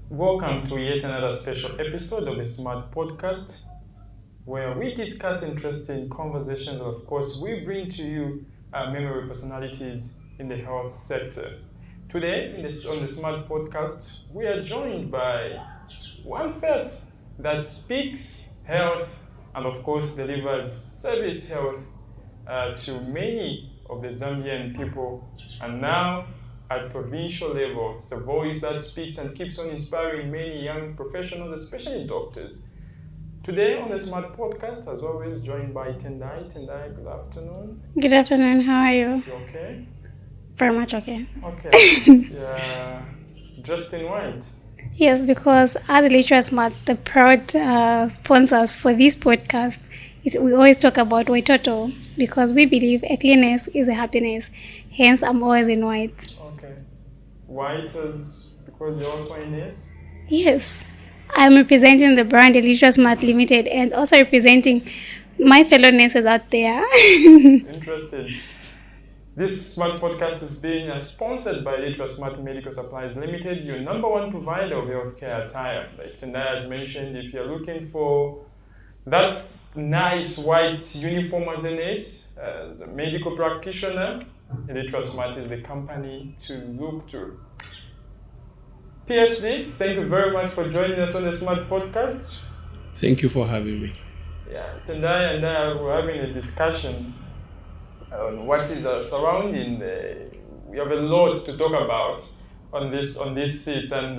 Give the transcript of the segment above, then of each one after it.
Welcome to yet another special episode of the Smart Podcast, where we discuss interesting conversations. Of course, we bring to you memory personalities in the health sector. Today, on the Smart Podcast, we are joined by one face that speaks health and, of course, delivers service health to many of the Zambian people, and now at provincial level. It's a voice that speaks and keeps on inspiring many young professionals, especially doctors. Today on the Smart Podcast, as always, joined by Tendai. Tendai, good afternoon. Good afternoon, how are you? You okay? Very much okay. Okay. Yeah, dressed in white. Yes, because as Elitrasmart, the proud sponsors for this podcast, we always talk about Waitoto because we believe a cleanness is a happiness. Hence, I'm always in white. Okay. White is because you're also in this? Yes, I'm representing the brand Elitrasmart Limited and also representing my fellow nurses out there. Interesting. This Smart Podcast is being sponsored by Elitrasmart Medical Supplies Limited, your number one provider of healthcare attire. Like Tendai has mentioned, if you're looking for that nice white uniform as a nurse, as a medical practitioner, Elitrasmart is the company to look to. PhD, thank you very much for joining us on the Smart Podcast. Thank you for having me. Yeah, Tendai and I were having a discussion on what is surrounding. We have a lot to talk about on this seat, and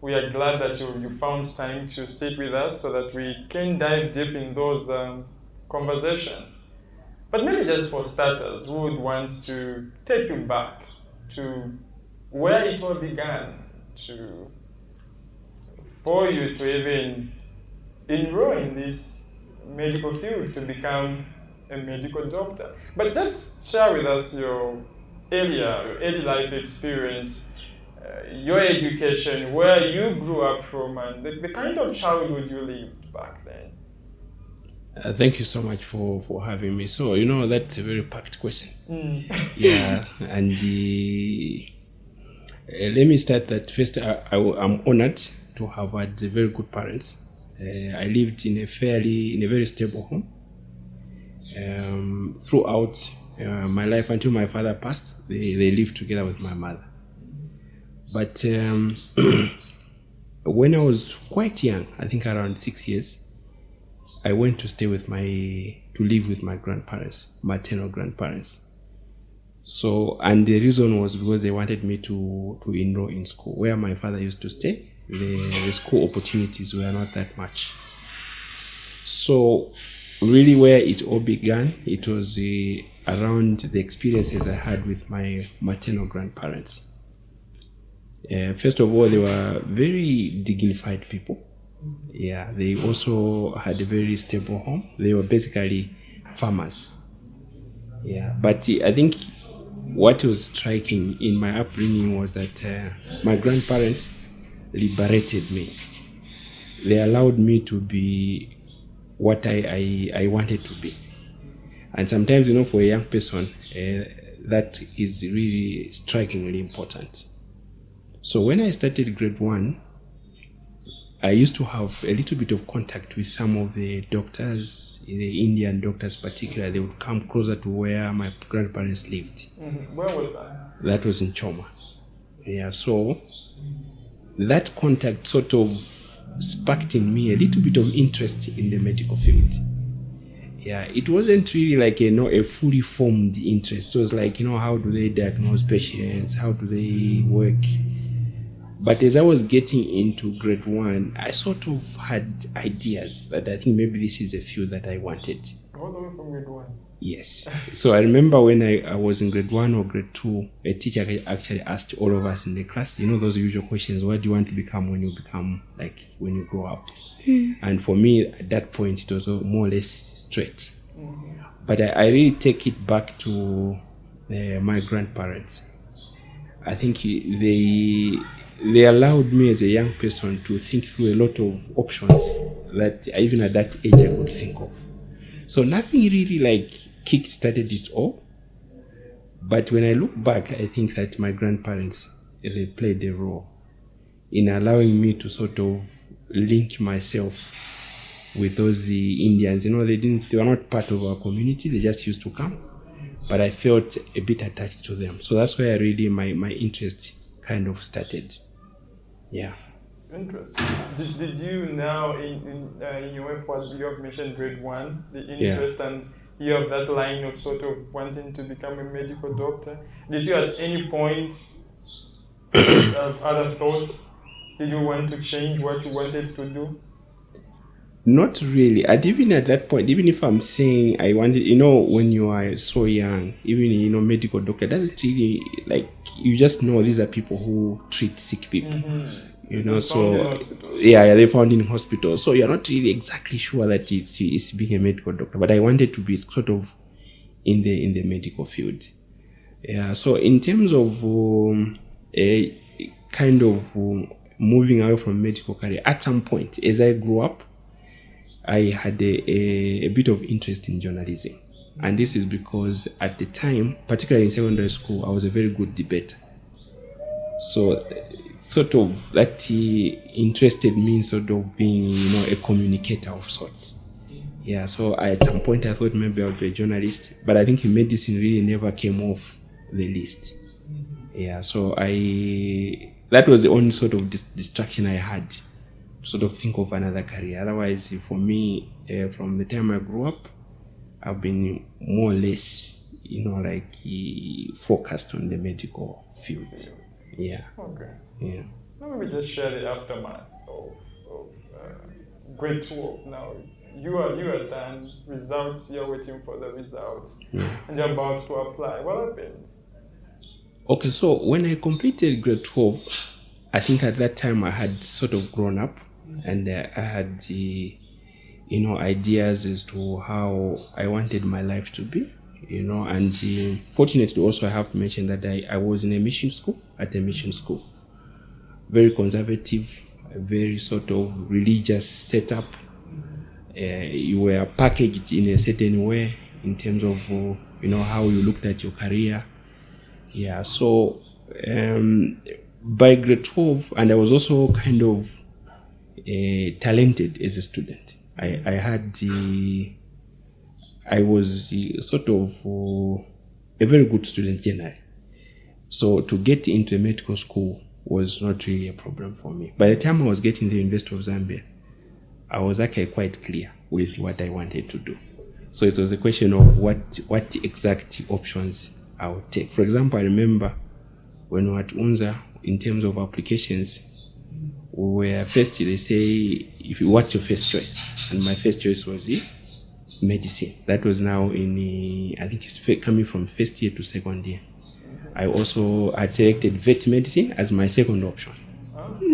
we are glad that you found time to sit with us so that we can dive deep in those conversations. But maybe just for starters, who would want to take you back to where it all began, for you to even enroll in this medical field, to become a medical doctor. But just share with us your early life experience, your education, where you grew up from, and the kind of childhood you lived back then. Thank you so much for having me. So, that's a very packed question. Yeah, and let me start that first. I'm honored to have had very good parents. I lived in a very stable home throughout my life until my father passed. They lived together with my mother. But when I was quite young, I think around 6 years, I went to live with my grandparents, maternal grandparents. So, and the reason was because they wanted me to enroll in school. Where my father used to stay, the school opportunities were not that much. So, really where it all began, it was around the experiences I had with my maternal grandparents. First of all, they were very dignified people. Yeah, they also had a very stable home. They were basically farmers. Yeah, but I think what was striking in my upbringing was that my grandparents liberated me. They allowed me to be what I wanted to be. And sometimes, for a young person, that is really strikingly important. So when I started grade 1, I used to have a little bit of contact with some of the doctors, the Indian doctors particularly. They would come closer to where my grandparents lived. Mm-hmm. Where was that? That was in Choma. Yeah, so that contact sort of sparked in me a little bit of interest in the medical field. Yeah, it wasn't really like a fully formed interest. It was like, how do they diagnose patients? How do they work? But as I was getting into grade 1, I sort of had ideas that I think maybe this is a field that I wanted. All the way from grade 1? Yes. So I remember when I was in grade 1 or grade 2, a teacher actually asked all of us in the class, those usual questions, what do you want to become when you grow up? And for me, at that point, it was more or less straight. But I really take it back to my grandparents. I think they allowed me as a young person to think through a lot of options that even at that age I could think of. So nothing really kick-started it all. But when I look back, I think that my grandparents, they played a role. in allowing me to sort of link myself with those Indians. You know, they were not part of our community. They just used to come, but I felt a bit attached to them. So that's where really my interest kind of started. Yeah. Interesting. Did you now in your effort, you have mentioned grade 1, the interest, and you have that line of sort of wanting to become a medical doctor. Did you at any point have other thoughts? Did you want to change what you wanted to do? Not really. And even at that point, even if I'm saying I wanted, you know, when you are so young, even, you know, medical doctor, doesn't really, like, you just know these are people who treat sick people. Mm-hmm. You know, so yeah, they found in hospitals. So you're not really exactly sure that it's being a medical doctor. But I wanted to be sort of in the medical field. Yeah. So in terms of a kind of moving away from medical career, at some point as I grew up, I had a bit of interest in journalism. And this is because at the time, particularly in secondary school, I was a very good debater. So sort of that interested me in sort of being, you know, a communicator of sorts. Yeah, so at some point I thought maybe I would be a journalist, but I think medicine really never came off the list. Yeah, so that was the only sort of distraction I had to sort of think of another career. Otherwise, for me, from the time I grew up, I've been more or less, you know, like focused on the medical field. Yeah. Okay. Yeah. Now maybe just share the aftermath of grade 12. Now you are done. Results. You're waiting for the results, and you're about to apply. What happened? Okay, so when I completed grade 12, I think at that time I had sort of grown up, and I had you know, ideas as to how I wanted my life to be. You know, and fortunately also I have to mention that I was in a mission school, very conservative, very sort of religious setup. You were packaged in a certain way in terms of, you know, how you looked at your career. Yeah, so by grade 12, and I was also kind of talented as a student. I was sort of a very good student generally. So to get into a medical school was not really a problem for me. By the time I was getting the University of Zambia, I was actually quite clear with what I wanted to do. So it was a question of what exact options I would take. For example, I remember when we were at UNZA, in terms of applications, we were first, they say, what's your first choice? And my first choice was medicine. That was now in, I think it's coming from first year to second year. I also had selected vet medicine as my second option.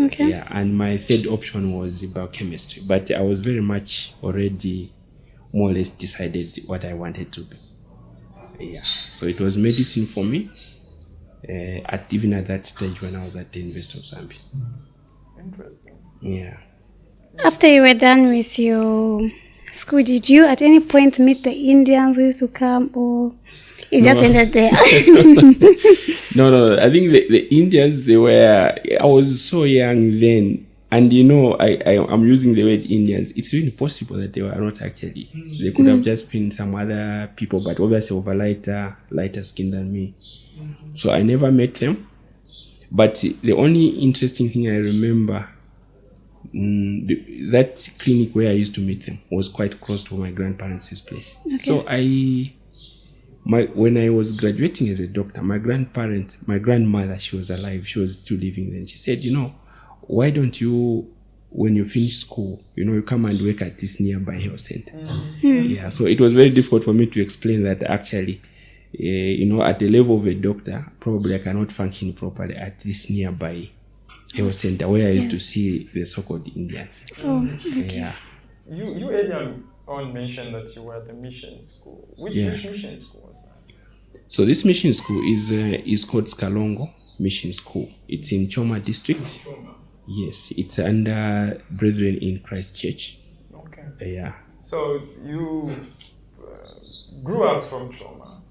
Okay. Yeah, and my third option was biochemistry. But I was very much already more or less decided what I wanted to be. Yeah, so it was medicine for me, even at that stage when I was at the University of Zambia. Interesting. Yeah. After you were done with your school, did you at any point meet the Indians who used to come, or you just ended there? No. I think the Indians, I was so young then. And, you know, I'm using the word Indians. It's really possible that they were not actually. They could have just been some other people, but obviously of a lighter skin than me. So I never met them. But the only interesting thing I remember, that clinic where I used to meet them was quite close to my grandparents' place. Okay. So when I was graduating as a doctor, my grandmother, she was alive. She was still living then. She said, you know, why don't you, when you finish school, you know, you come and work at this nearby health center? Yeah, so it was very difficult for me to explain that actually, you know, at the level of a doctor, probably I cannot function properly at this nearby health center where I used to see the so-called Indians. Oh, okay. Yeah. You earlier on mentioned that you were at the mission school. Which mission school was that? So this mission school is called Skalongo Mission School. It's in Choma district. Yes, it's under Brethren in Christ Church. Okay. Yeah. So you grew up from Choma.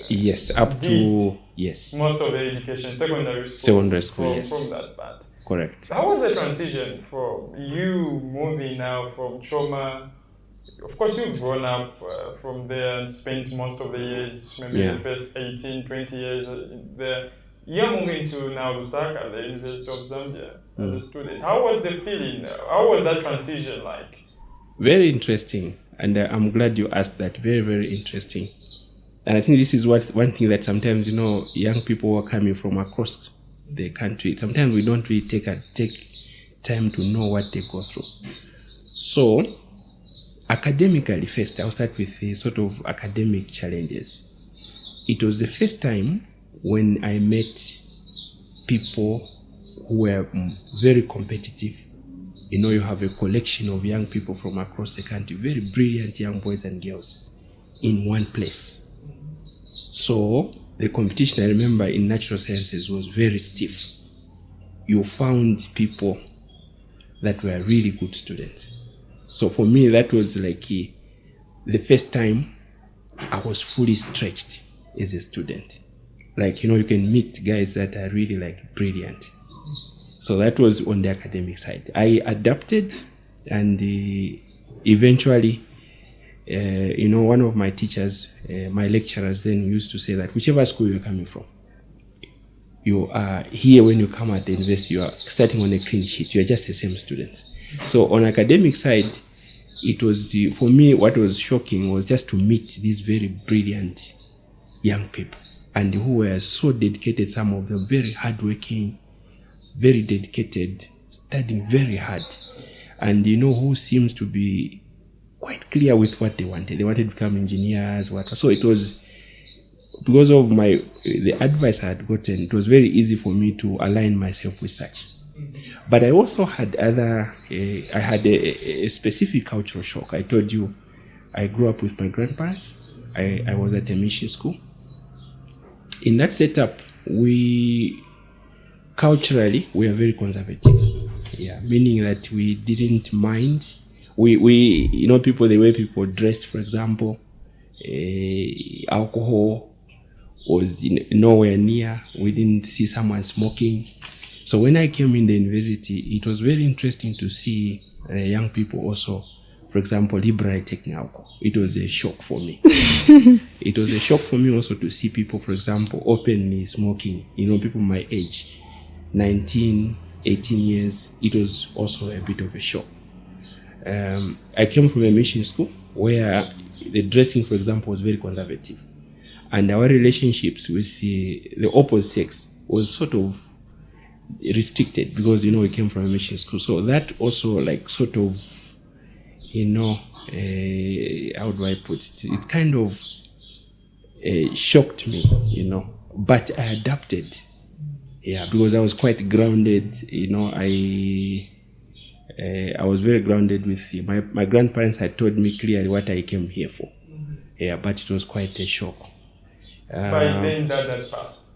Yes, up to yes. Most of the education, secondary school. Yes. From that part. Correct. How was the transition from you moving now from Choma? Of course, you've grown up from there and spent most of the years, maybe the first 18, 20 years there. You're moving to now Lusaka, the University of Zambia, as a student. How was the feeling? How was that transition like? Very interesting. And I'm glad you asked that. Very, very interesting. And I think this is one thing that sometimes, young people who are coming from across the country, sometimes we don't really take time to know what they go through. So, academically first, I'll start with the sort of academic challenges. It was the first time when I met people who were very competitive. You have a collection of young people from across the country, very brilliant young boys and girls in one place. So the competition, I remember, in natural sciences was very stiff. You found people that were really good students. So for me, that was like the first time I was fully stretched as a student. Like, you can meet guys that are really like brilliant. So that was on the academic side. I adapted, and eventually, one of my teachers, my lecturers then used to say that whichever school you're coming from, you are here when you come at the university, you are starting on a clean sheet. You are just the same students. So on academic side, it was, for me, what was shocking was just to meet these very brilliant young people, and who were so dedicated, some of them very hardworking, very dedicated, studying very hard, and who seems to be quite clear with what they wanted. They wanted to become engineers, so it was because of the advice I had gotten. It was very easy for me to align myself with such. But I also had I had a specific cultural shock. I told you, I grew up with my grandparents. I was at a mission school. In that setup, culturally, we are very conservative. Yeah, meaning that we didn't mind. We people, the way people dressed, for example, alcohol was nowhere near. We didn't see someone smoking. So when I came in the university, it was very interesting to see young people also, for example, liberally taking alcohol. It was a shock for me. It was a shock for me also to see people, for example, openly smoking. People my age, 19, 18 years. It was also a bit of a shock. I came from a mission school where the dressing, for example, was very conservative. And our relationships with the opposite sex was sort of restricted because, we came from a mission school. So that also sort of, how do I put it? It kind of shocked me, but I adapted. Yeah, because I was quite grounded, I was very grounded with my grandparents had told me clearly what I came here for. Yeah, but it was quite a shock. By then that passed?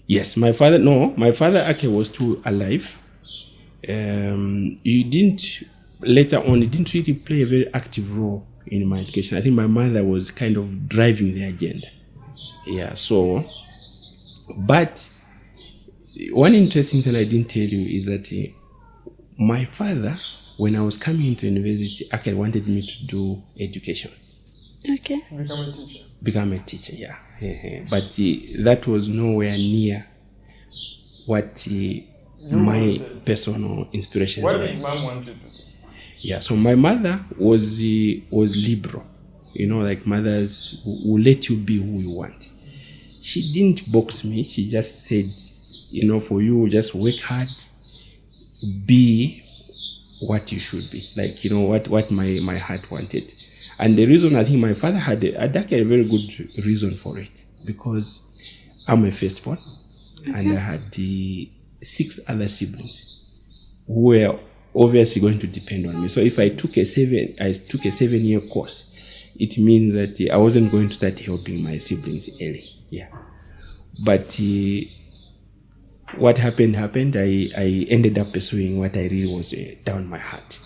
Yes, my father actually was still alive. He didn't really play a very active role in my education. I think my mother was kind of driving the agenda. Yeah, so, but one interesting thing I didn't tell you is that my father, when I was coming into university, actually wanted me to do education. Okay. Become a teacher, yeah. But that was nowhere near what my personal inspirations were. What did mom want you to do? Yeah, so my mother was liberal. Like mothers will let you be who you want. She didn't box me. She just said, for you, just work hard, be what you should be. Like, what my heart wanted. And the reason, I think my father had actually a very good reason for it, because I'm a firstborn, and I had the 6 other siblings who were obviously going to depend on me. So if I took a 7-year course, it means that I wasn't going to start helping my siblings early. Yeah. But what happened. I ended up pursuing what I really was down my heart.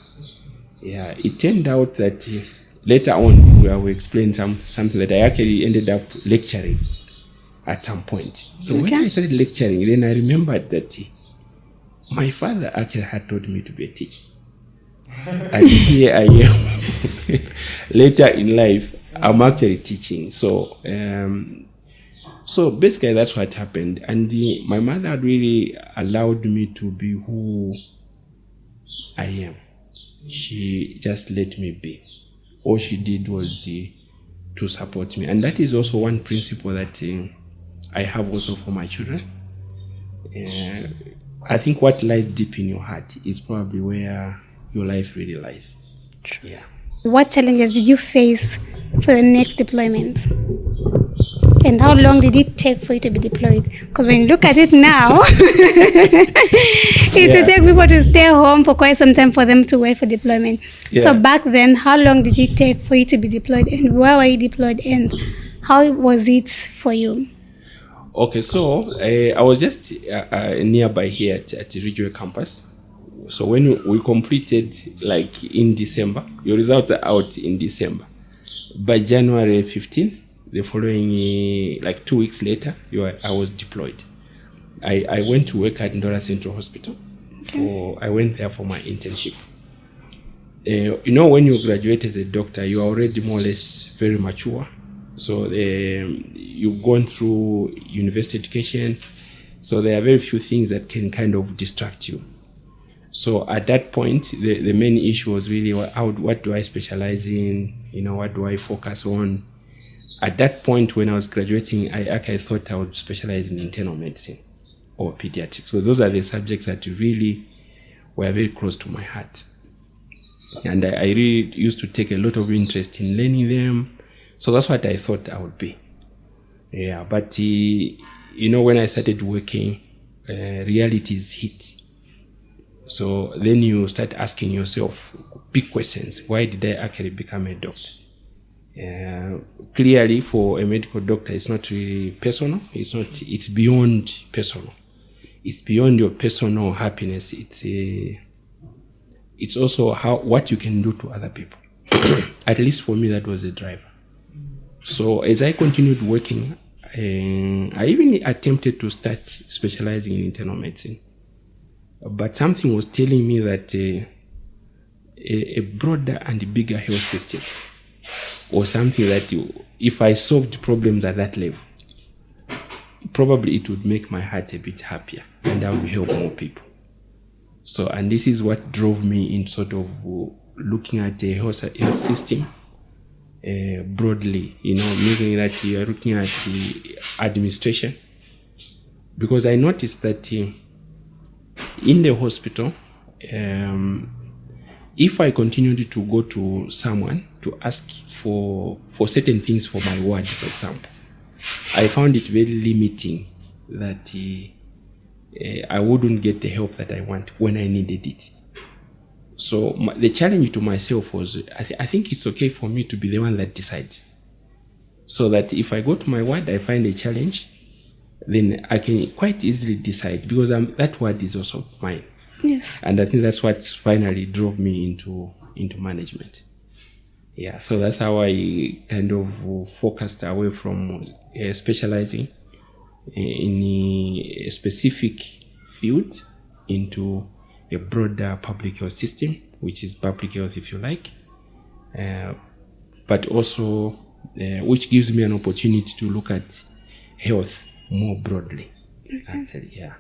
Yeah. It turned out that later on, I will explain something that I actually ended up lecturing at some point. So when I started lecturing, then I remembered that My father actually had told me to be a teacher. And here I am. Later in life, I'm actually teaching. So basically that's what happened. And my mother really allowed me to be who I am. She just let me be. All she did was to support me. And that is also one principle that I have also for my children. I think what lies deep in your heart is probably where your life really lies. Yeah. What challenges did you face for the next deployment? And how long did it take for you to be deployed? Because when you look at it now, it will take people to stay home for quite some time for them to wait for deployment. Yeah. So back then, how long did it take for you to be deployed? And where were you deployed? And how was it for you? Okay, so I was just nearby here at the regional campus. So when we completed, like in December, your results are out in December. By January 15th, the following, like 2 weeks later, I was deployed. I went to work at Ndora Central Hospital. I went there for my internship. When you graduate as a doctor, you are already more or less very mature. So you've gone through university education. So there are very few things that can kind of distract you. So at that point, the main issue was really what do I specialize in? What do I focus on? At that point, when I was graduating, I actually thought I would specialize in internal medicine or pediatrics. So those are the subjects that really were very close to my heart. And I really used to take a lot of interest in learning them. So that's what I thought I would be. Yeah, but when I started working, realities hit. So then you start asking yourself big questions. Why did I actually become a doctor? Clearly, for a medical doctor, it's not really personal. It's beyond personal. It's beyond your personal happiness. It's also what you can do to other people. At least for me, that was the driver. So as I continued working, I even attempted to start specializing in internal medicine. But something was telling me that a broader and bigger health system was something that if I solved problems at that level, probably it would make my heart a bit happier and I would help more people. So, and this is what drove me in sort of looking at the health system broadly, meaning that you are looking at administration. Because I noticed that in the hospital, if I continued to go to someone to ask for certain things for my ward, for example, I found it very limiting that I wouldn't get the help that I want when I needed it. So the challenge to myself was, I think it's okay for me to be the one that decides. So that if I go to my ward, I find a challenge, then I can quite easily decide, because that word is also mine. Yes. And I think that's what finally drove me into management. Yeah, so that's how I kind of focused away from specializing in a specific field into a broader public health system, which is public health, if you like, but also which gives me an opportunity to look at health more broadly. Actually, yeah.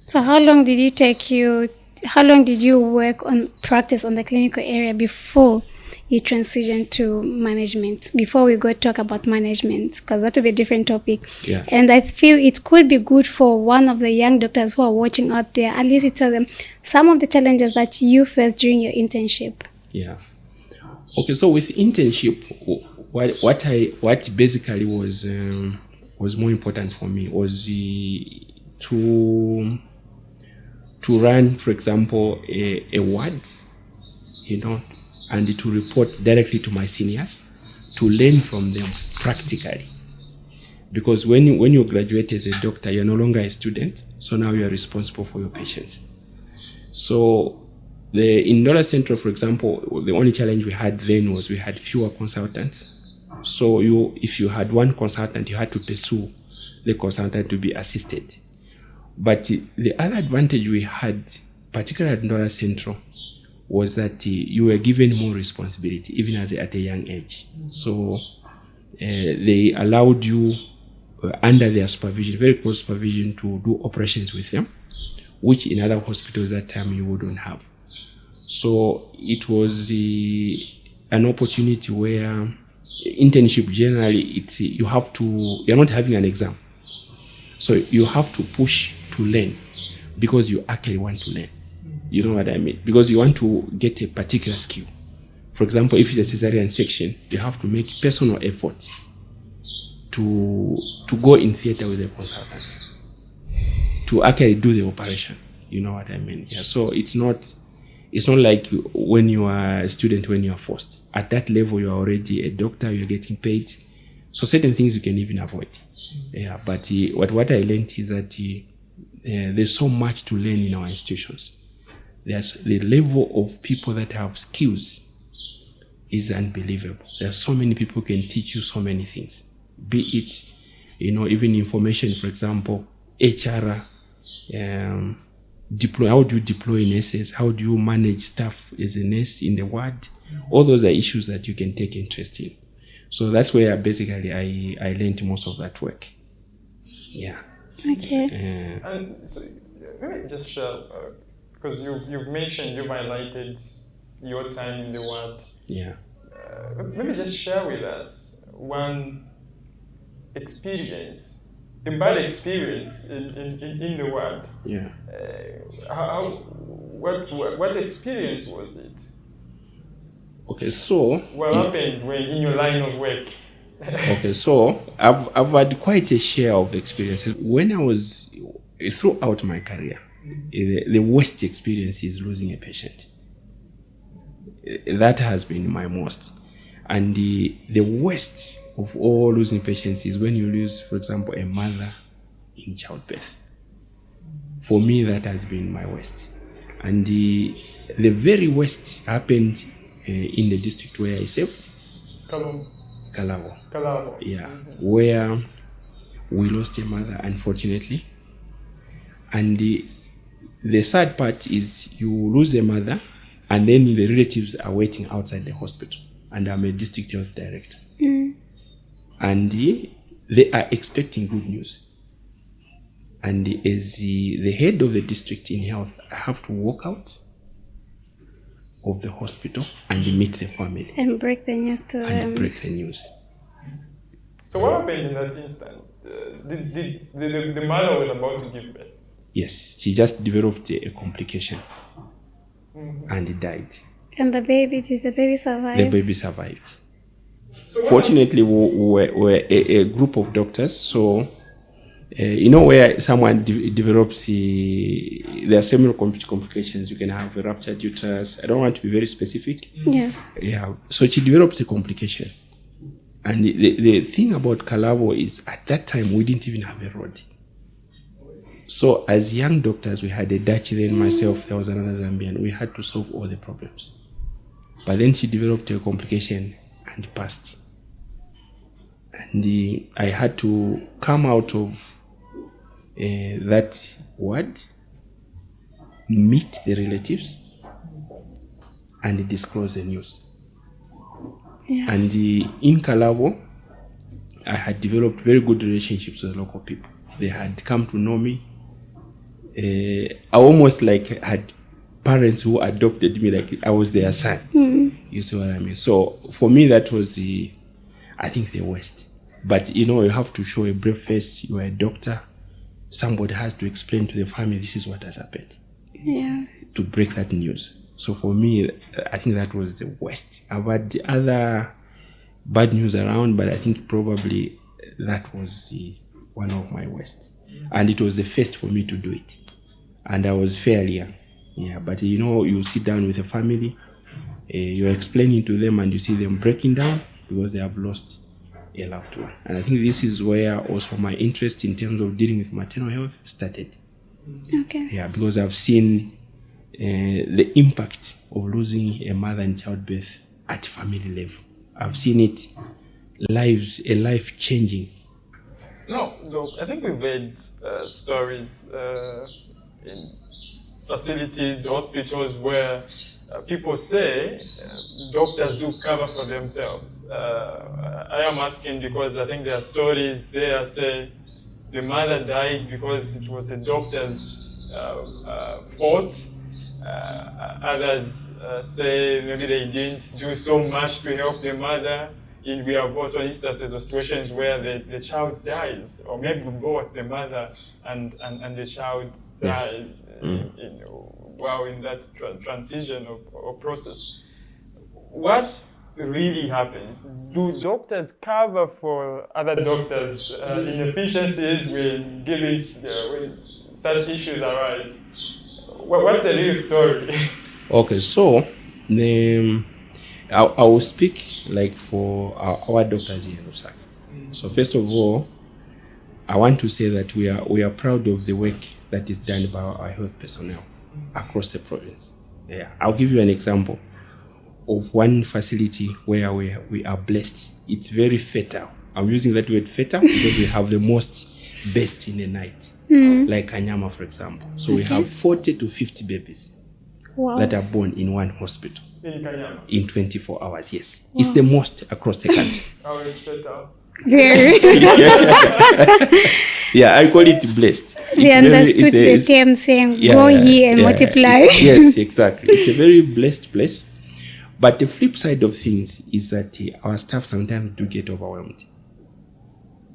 So how long did you work on practice on the clinical area before you transitioned to management? Before we go talk about management, because that will be a different topic. Yeah. And I feel it could be good for one of the young doctors who are watching out there, at least you tell them some of the challenges that you faced during your internship. Yeah. Okay, so with internship, what basically was more important for me was to run, for example, a ward, and to report directly to my seniors, to learn from them practically. Because when you graduate as a doctor, you're no longer a student, so now you are responsible for your patients. So in Ndora Central, for example, the only challenge we had then was we had fewer consultants. So if you had one consultant, you had to pursue the consultant to be assisted. But the other advantage we had, particularly at Ndora Central, was that you were given more responsibility, even at a young age. So they allowed you, under their supervision, very close supervision, to do operations with them, which in other hospitals at that time you wouldn't have. So it was an opportunity where internship generally, you're not having an exam. So you have to push to learn because you actually want to learn. You know what I mean? Because you want to get a particular skill. For example, if it's a cesarean section, you have to make personal effort to go in theater with a consultant to actually do the operation. You know what I mean? Yeah. So it's not like when you are a student, when you are forced. At that level, you are already a doctor, you're getting paid. So certain things you can even avoid. Yeah. But what I learned is that there's so much to learn in our institutions. There's the level of people that have skills is unbelievable. There are so many people who can teach you so many things. Be it, even information, for example, HR, how do you deploy nurses? How do you manage staff as a nurse in the ward? All those are issues that you can take interest in. So that's where basically I learned most of that work. Yeah. Okay. And so, let me just share, because you've highlighted your time in the ward. Yeah. Maybe just share with us one experience, a bad experience in the ward. Yeah. What experience was it? Okay, so what happened in your line of work? Okay, so I've had quite a share of experiences. When I was throughout my career, the worst experience is losing a patient. That has been my most. And the worst of all losing patients is when you lose, for example, a mother in childbirth. For me, that has been my worst. And the very worst happened in the district where I served. Kalavo. Yeah. Mm-hmm. Where we lost a mother, unfortunately. And the sad part is you lose a mother and then the relatives are waiting outside the hospital. And I'm a district health director. Mm. And they are expecting good news. And as the head of the district in health, I have to walk out of the hospital and meet the family. And break the news to them. And break the news. So what happened in that instant? The mother was about to give birth? Yes, she just developed a complication. Mm-hmm. And it died. And did the baby survive? The baby survived. So fortunately, we were a group of doctors. So, where someone develops, there are several complications. You can have a ruptured uterus. I don't want to be very specific. Yes. Yeah. So she develops a complication. And the thing about Kalavo is, at that time, we didn't even have a road. So as young doctors, we had a Dutch, then myself, there was another Zambian. We had to solve all the problems. But then she developed a complication and passed. And I had to come out of that ward, meet the relatives, and disclose the news. Yeah. And in Kalavo, I had developed very good relationships with local people. They had come to know me. I almost had parents who adopted me like I was their son. Mm-hmm. You see what I mean? So for me, that was I think the worst. But you have to show a brave face. You are a doctor. Somebody has to explain to the family, this is what has happened. Yeah. To break that news. So for me, I think that was the worst. I've had the other bad news around, but I think probably that was one of my worst. And it was the first for me to do it. And I was fairly young. Yeah, but you sit down with a family, you're explaining to them and you see them breaking down because they have lost a loved one. And I think this is where also my interest in terms of dealing with maternal health started. Okay. Yeah, because I've seen the impact of losing a mother in childbirth at family level. I've seen it, a life changing No, look, I think we've read stories in facilities, hospitals where people say doctors do cover for themselves. I am asking because I think there are stories there say the mother died because it was the doctor's fault. Others say maybe they didn't do so much to help the mother. We have also instances or situations where the child dies, or maybe both the mother and the child die while in that transition or process. What really happens? Do doctors cover for other doctors' inefficiencies when giving when such issues arise? What's the real story? Okay, so I will speak like for our doctors here in Lusaka. So first of all, I want to say that we are proud of the work that is done by our health personnel across the province. Yeah, I'll give you an example of one facility where we are blessed. It's very fertile. I'm using that word fertile because we have the most best in the night, like Kanyama, for example. So we have 40 to 50 babies that are born in one hospital in 24 hours. Yes, it's the most across the country. Oh, it's fertile. Very. Yeah, I call it blessed. We understood the term saying go here and multiply. Yes, exactly. It's a very blessed place. But the flip side of things is that our staff sometimes do get overwhelmed,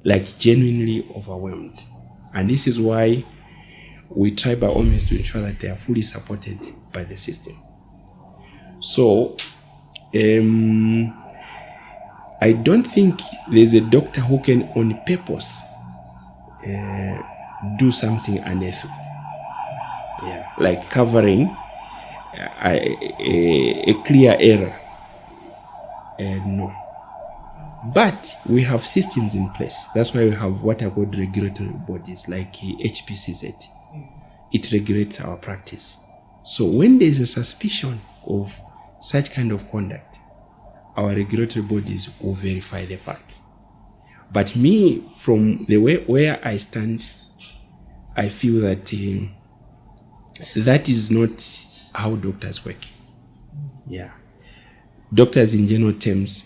like genuinely overwhelmed. And this is why we try by all means to ensure that they are fully supported by the system. So, I don't think there's a doctor who can on purpose do something unethical. Yeah, like covering a clear error. No. But we have systems in place. That's why we have what are called regulatory bodies like HPCZ. It regulates our practice. So when there's a suspicion of such kind of conduct, our regulatory bodies will verify the facts. But me, from the way where I stand, I feel that that is not how doctors work. Yeah. Doctors in general terms,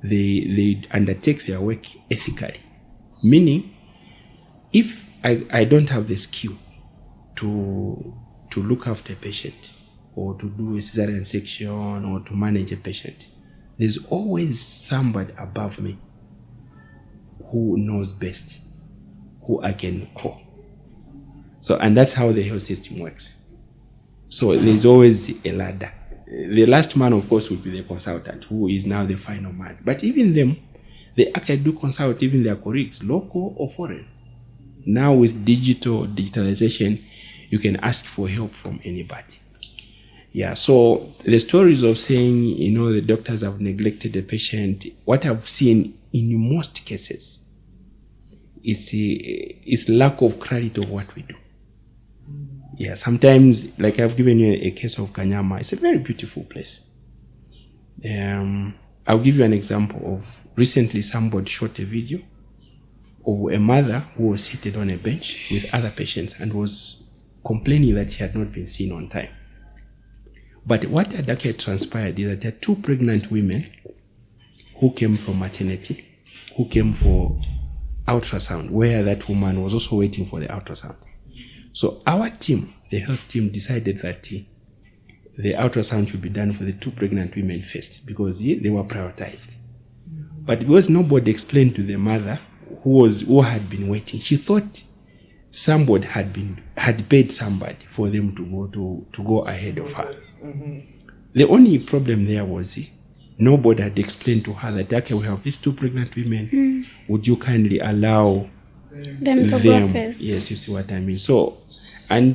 they undertake their work ethically. Meaning, if I don't have the skill to look after a patient or to do a cesarean section or to manage a patient, there's always somebody above me who knows best, who I can call. So, and that's how the health system works. So there's always a ladder. The last man, of course, would be the consultant, who is now the final man. But even them, they actually do consult even their colleagues, local or foreign. Now with digitalization, you can ask for help from anybody. Yeah, so the stories of saying, the doctors have neglected the patient, what I've seen in most cases is lack of clarity of what we do. Yeah, sometimes, like I've given you a case of Kanyama, it's a very beautiful place. I'll give you an example of recently somebody shot a video of a mother who was seated on a bench with other patients and was complaining that she had not been seen on time. But what had actually transpired is that there are two pregnant women who came from maternity, who came for ultrasound, where that woman was also waiting for the ultrasound. So our team, the health team, decided that the ultrasound should be done for the two pregnant women first because they were prioritized. But because nobody explained to the mother who had been waiting, she thought somebody had paid somebody for them to go ahead of her. Mm-hmm. The only problem there was nobody had explained to her that, okay, we have these two pregnant women. Would you kindly allow them to go first? Yes, you see what I mean. So, and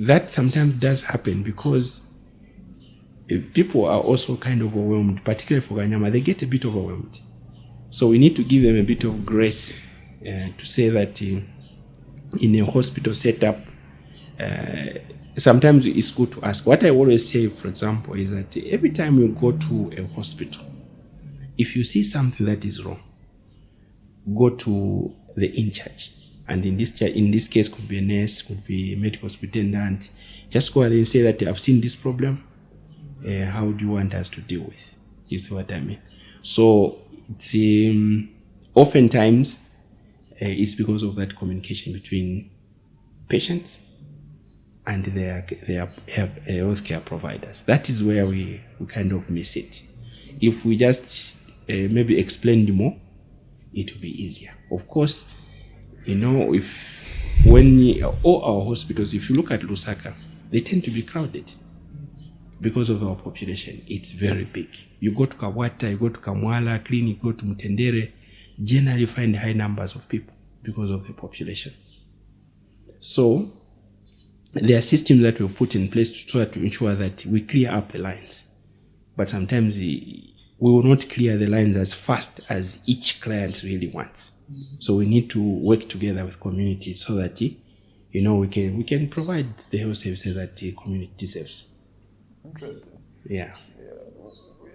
that sometimes does happen because people are also kind of overwhelmed, particularly for Kanyama, they get a bit overwhelmed. So we need to give them a bit of grace to say that in a hospital setup, sometimes it's good to ask. What I always say, for example, is that every time you go to a hospital, if you see something that is wrong, go to the in charge. And in this case, could be a nurse, could be a medical superintendent. Just go ahead and say that I've seen this problem. How do you want us to deal with? You see what I mean? So it's oftentimes it's because of that communication between patients and their healthcare providers. That is where we kind of miss it. If we just maybe explained more, it will be easier. Of course, when all our hospitals, if you look at Lusaka, they tend to be crowded because of our population. It's very big. You go to Kawata, you go to Kamwala Clinic, you go to Mutendere, generally find high numbers of people because of the population. So there are systems that we put in place to try to ensure that we clear up the lines. But sometimes we will not clear the lines as fast as each client really wants. So we need to work together with communities so that we can provide the health services that the community deserves. Interesting. Yeah.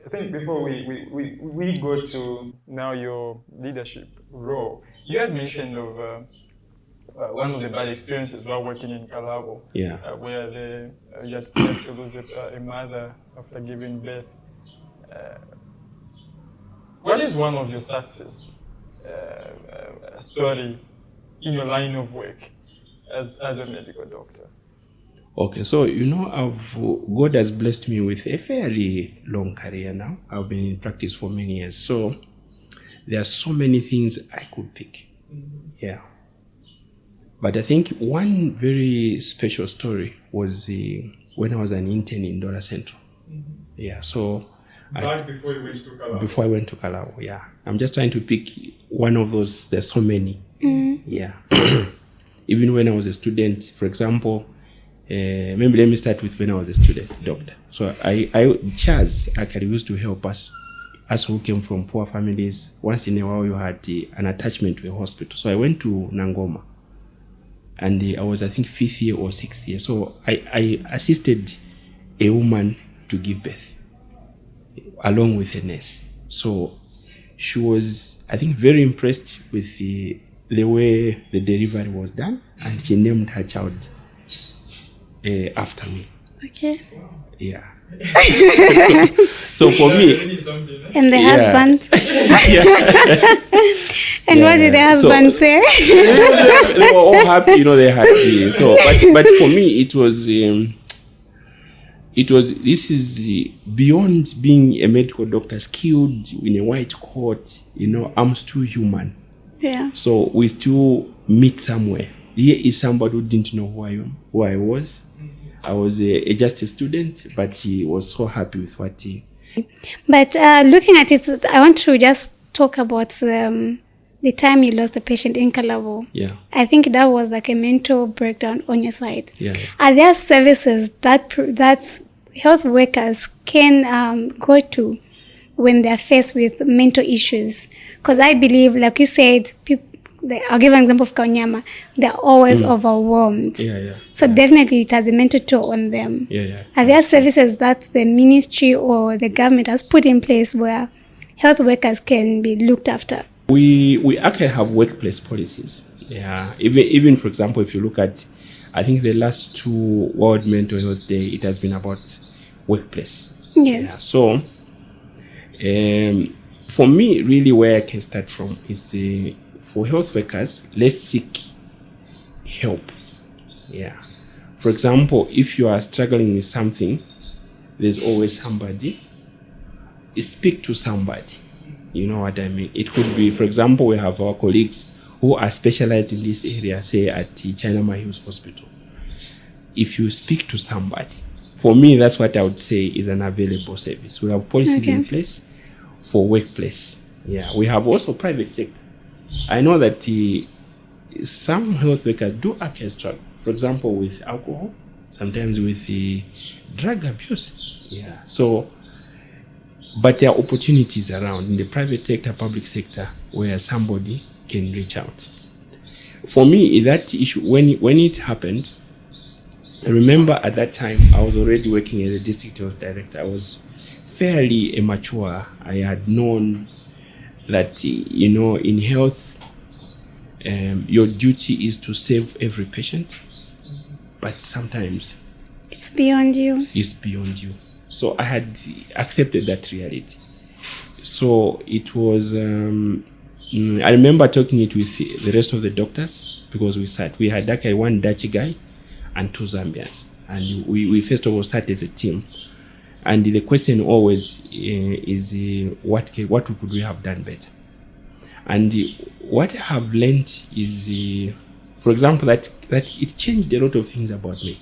I think before we go to now your leadership role, you had mentioned of one of the bad experiences while working in Kalabo, where they just to lose a mother after giving birth. What is one of your success story in your line of work as a medical doctor? Okay, so God has blessed me with a fairly long career now. I've been in practice for many years, so there are so many things I could pick. Yeah, but I think one very special story was when I was an intern in Dora Central. Yeah, so before you went to Kalabo. Before I went to Kalabo, yeah. I'm just trying to pick one of those. There's so many. Yeah. Even when I was a student, for example, maybe let me start with when I was a student doctor. So Chaz actually used to help us who came from poor families. Once in a while, you had an attachment to a hospital. So I went to Nangoma, and I was, I think, 5th year or 6th year. So I assisted a woman to give birth along with a nurse. So she was, I think, very impressed with the way the delivery was done, and she named her child after me. Okay. Yeah. so for me, and the husband. And what did the husband say? They were all happy, they had the, so but for me this is beyond being a medical doctor skilled in a white coat. I'm still human. Yeah. So we still meet somewhere. Here is somebody who didn't know who I was. I was just a student, but he was so happy with what he. But looking at it, I want to just talk about the time you lost the patient in Kalabo. Yeah. I think that was like a mental breakdown on your side. Yeah. Are there services that health workers can go to when they're faced with mental issues? Because I believe, like you said, I'll give an example of Kanyama. They're always overwhelmed. Yeah. So definitely it has a mental toll on them. Yeah. Are there services that the ministry or the government has put in place where health workers can be looked after? We actually have workplace policies. Yeah. Even for example, if you look at, I think the last 2 World Mental Health Day, it has been about workplace. Yes. Yeah. So for me, really where I can start from is for health workers, let's seek help. Yeah. For example, if you are struggling with something, there's always somebody. Speak to somebody. You know what I mean? It could be, for example, we have our colleagues who are specialized in this area, say at the China Hills Hospital. If you speak to somebody, for me, that's what I would say is an available service. We have policies in place for workplace. Yeah, we have also private sector. I know that some health workers do actually struggle. For example, with alcohol, sometimes with the drug abuse. Yeah. So, but there are opportunities around in the private sector, public sector, where somebody can reach out. For me, that issue, when it happened, I remember at that time, I was already working as a district health director. I was fairly immature. I had known that, in health, your duty is to save every patient, but sometimes It's beyond you. it's beyond you. So I had accepted that reality. So it was, I remember talking it with the rest of the doctors, because we had actually one Dutch guy and 2 Zambians. And we first of all sat as a team. And the question always is what could we have done better? And what I have learned is, for example, that it changed a lot of things about me.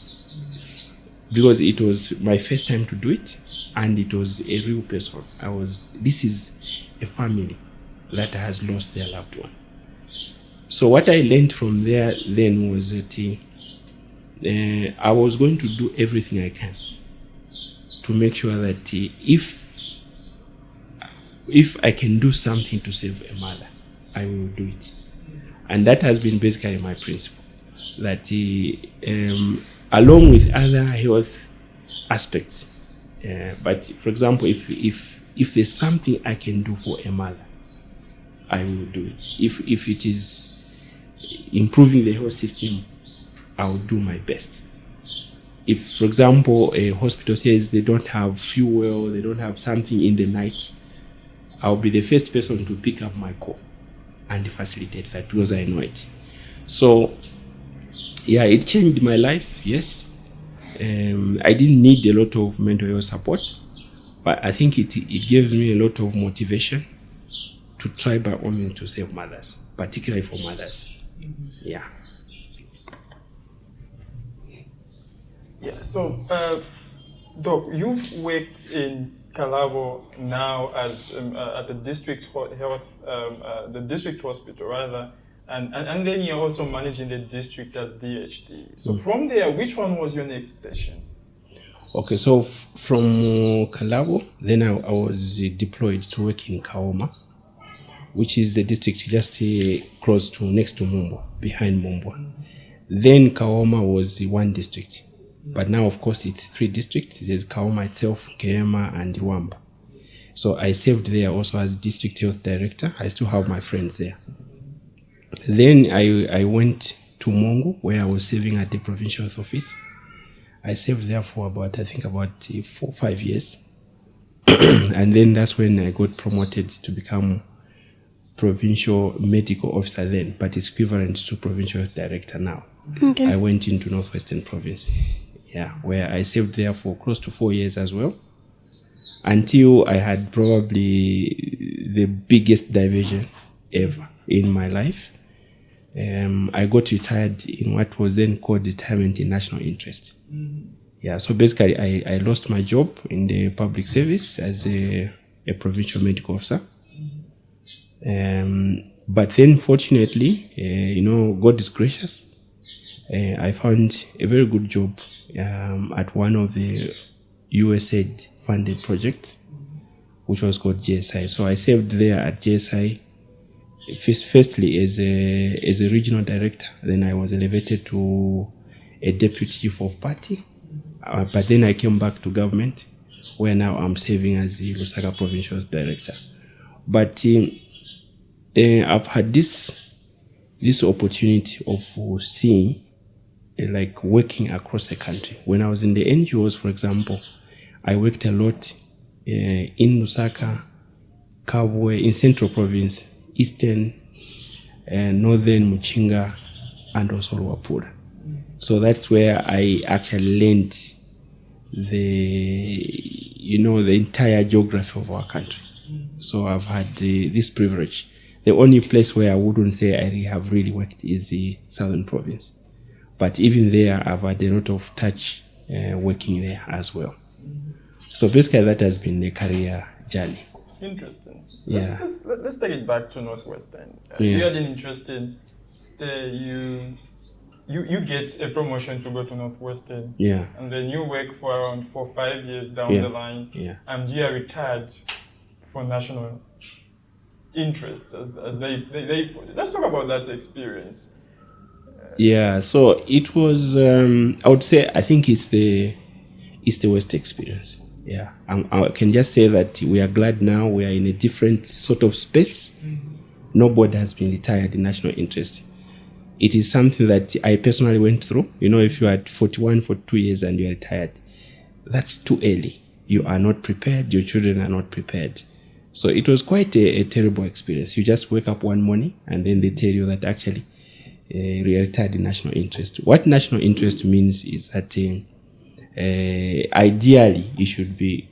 Because it was my first time to do it, and it was a real person. This is a family that has lost their loved one. So what I learned from there then was that I was going to do everything I can to make sure that if I can do something to save a mother, I will do it. And that has been basically my principle. That along with other health aspects, but for example, if there's something I can do for a mother, I will do it. If it is improving the health system, I will do my best. If, for example, a hospital says they don't have fuel, they don't have something in the night, I'll be the first person to pick up my call and facilitate that, because I know it. So yeah, it changed my life, yes. I didn't need a lot of mental health support, but I think it gives me a lot of motivation to try by all means to save mothers, particularly for mothers. Yeah. Yeah, so Doc, you've worked in Kalabo now as at the district the district hospital rather, and then you're also managing the district as DHD. So from there, which one was your next station? Okay, so from Kalabo, then I was deployed to work in Kaoma, which is the district just close to next to Mumbo, behind Mumbo. Then Kaoma was one district. But now, of course, it's 3 districts. There's Kaoma itself, Keema, and Rwamba. So I served there also as district health director. I still have my friends there. Then I went to Mongo, where I was serving at the provincial health office. I served there for about 4 or 5 years. And then that's when I got promoted to become provincial medical officer then, but it's equivalent to provincial health director now. Okay. I went into Northwestern Province. Yeah, where I served there for close to 4 years as well, until I had probably the biggest diversion ever in my life. I got retired in what was then called retirement in national interest. Yeah, so basically I lost my job in the public service as a provincial medical officer. But then fortunately, God is gracious. I found a very good job at one of the USAID funded projects, which was called GSI. So I served there at GSI, firstly as a regional director. Then I was elevated to a deputy chief of party. But then I came back to government, where now I'm serving as the Lusaka Provincial Director. But I've had this opportunity of seeing, like, working across the country. When I was in the NGOs, for example, I worked a lot in Lusaka, Kabwe, in Central Province, Eastern, Northern Muchinga, and also Luapula. So that's where I actually learned the entire geography of our country. So I've had this privilege. The only place where I wouldn't say I have really worked is the Southern Province. But even there, I've had a lot of touch working there as well. So basically, that has been the career journey. Interesting. Yeah. Let's take it back to Northwestern. Yeah. You had an interesting stay. You get a promotion to go to Northwestern. Yeah. And then you work for around 4 or 5 years down the line. Yeah. And you are retired for national interests, as they put it. Let's talk about that experience. Yeah, so it was, I would say, I think it's the West experience. Yeah, I can just say that we are glad now we are in a different sort of space. Nobody has been retired in national interest. it is something that I personally went through. You know, if you are at 41, 42 years and you are retired, that's too early. You are not prepared. Your children are not prepared. So it was quite a terrible experience. You just wake up one morning and then they tell you that actually you are retired in national interest. What national interest means is that ideally you should be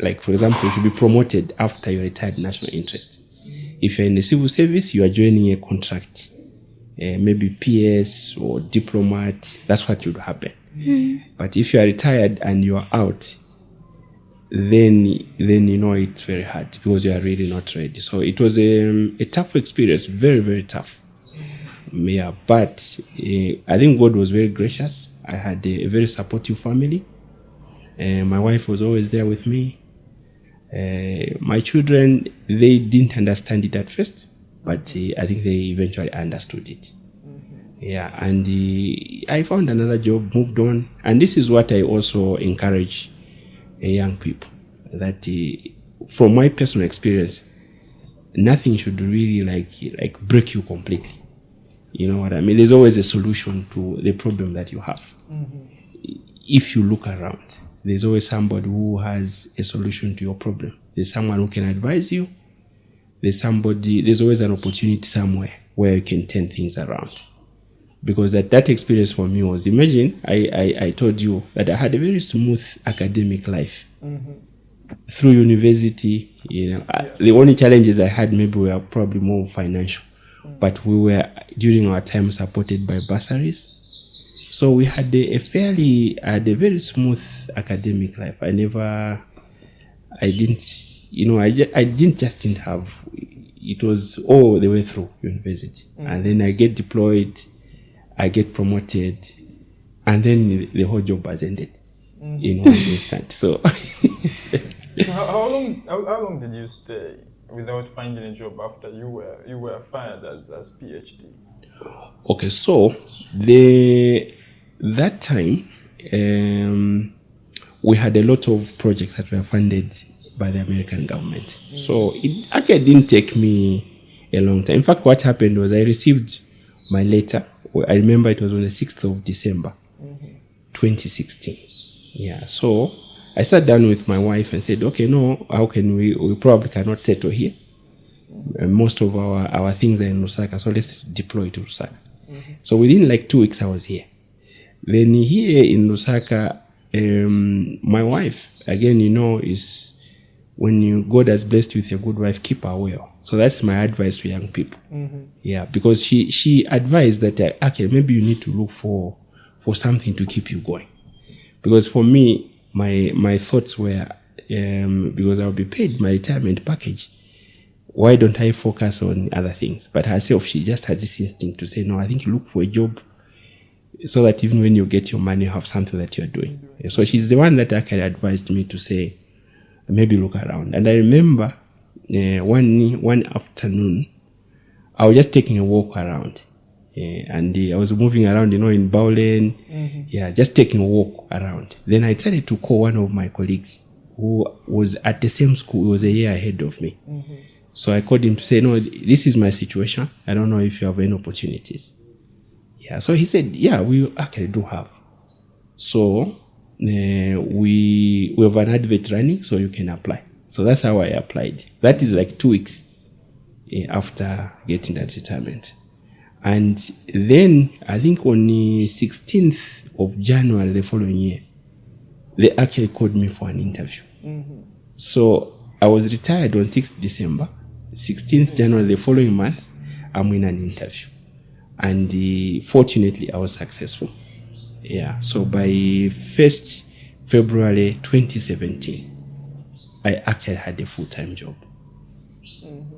like, for example, you should be promoted after you retired national interest. If you're in the civil service, you are joining a contract, maybe PS or diplomat. That's what would happen. But if you are retired and you are out, then you know it's very hard because you are really not ready. So it was a tough experience, very, very tough. Yeah, but I think God was very gracious. I had a very supportive family. My wife was always there with me. My children, they didn't understand it at first, but I think they eventually understood it. Yeah, and I found another job, moved on. And this is what I also encourage young people, that from my personal experience, nothing should really like break you completely. You know what I mean? There's always a solution to the problem that you have. If you look around, there's always somebody who has a solution to your problem. There's someone who can advise you. There's always an opportunity somewhere where you can turn things around. Because that experience for me was, imagine, I told you that I had a very smooth academic life. Through university, you know, the only challenges I had maybe were probably more financial. But we were, during our time, supported by bursaries. So we had a very smooth academic life. I didn't have, it was all the way through university. And then I get deployed, I get promoted, and then the whole job has ended in one instant. So, so how long did you stay without finding a job after you were fired as PhD? Okay, so that time we had a lot of projects that were funded by the American government. So it actually didn't take me a long time. In fact, what happened was I received my letter. I remember it was on the 6th of December, 2016. Yeah, so I sat down with my wife and said, okay, no, how can we probably cannot settle here. Most of our things are in Lusaka, so let's deploy to Lusaka. So within like 2 weeks, I was here. Then here in Lusaka, my wife, again, you know, is when God has blessed you with a good wife, keep her well. So that's my advice to young people. Yeah, because she advised that, okay, maybe you need to look for something to keep you going. Because for me, my thoughts were, because I'll be paid my retirement package, why don't I focus on other things? But herself, she just had this instinct to say, no, I think you look for a job so that even when you get your money, you have something that you're doing. So she's the one that actually advised me to say, maybe look around. And I remember one afternoon, I was just taking a walk around. And I was moving around, you know, in Bowlen. Yeah, just taking a walk around. Then I decided to call one of my colleagues who was at the same school. He was a year ahead of me. So I called him to say, no, this is my situation. I don't know if you have any opportunities. Yeah, so he said, yeah, we actually do have. So we have an advert running, so you can apply. So that's how I applied. That is like 2 weeks after getting that retirement. And then I think on the 16th of January the following year, they actually called me for an interview. So I was retired on 6th December. 16th January the following month, I'm in an interview. And fortunately, I was successful. Yeah. So by 1st February 2017, I actually had a full-time job.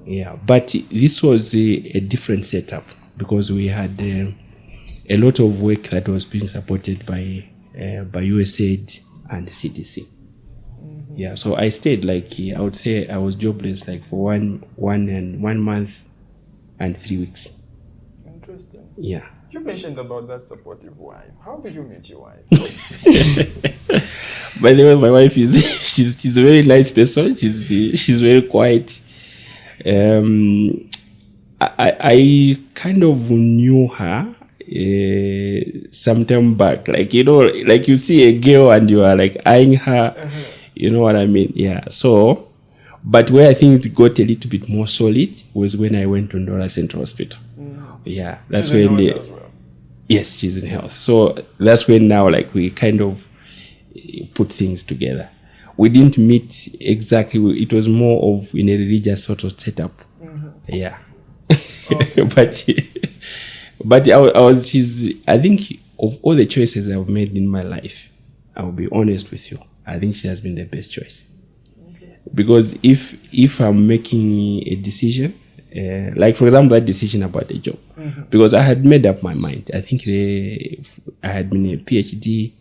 Yeah. But this was a different setup because we had a lot of work that was being supported by USAID and CDC. Yeah, so I stayed like, I would say I was jobless like for one month and 3 weeks. Interesting. Yeah. You mentioned about that supportive wife. How did you meet your wife? By the way, my wife she's a very nice person. She's very quiet. I kind of knew her some time back. Like, like you see a girl and you are like eyeing her. You know what I mean? Yeah. So, but where I think it got a little bit more solid was when I went to Ndora Central Hospital. Yeah. That's when yes, she's in health. So that's when now like we kind of put things together. We didn't meet exactly. It was more of in a religious sort of setup. Yeah. But I think of all the choices I've made in my life, I'll be honest with you, I think she has been the best choice. Because if I'm making a decision, like for example that decision about the job, because I had made up my mind. I think I had been a PhD,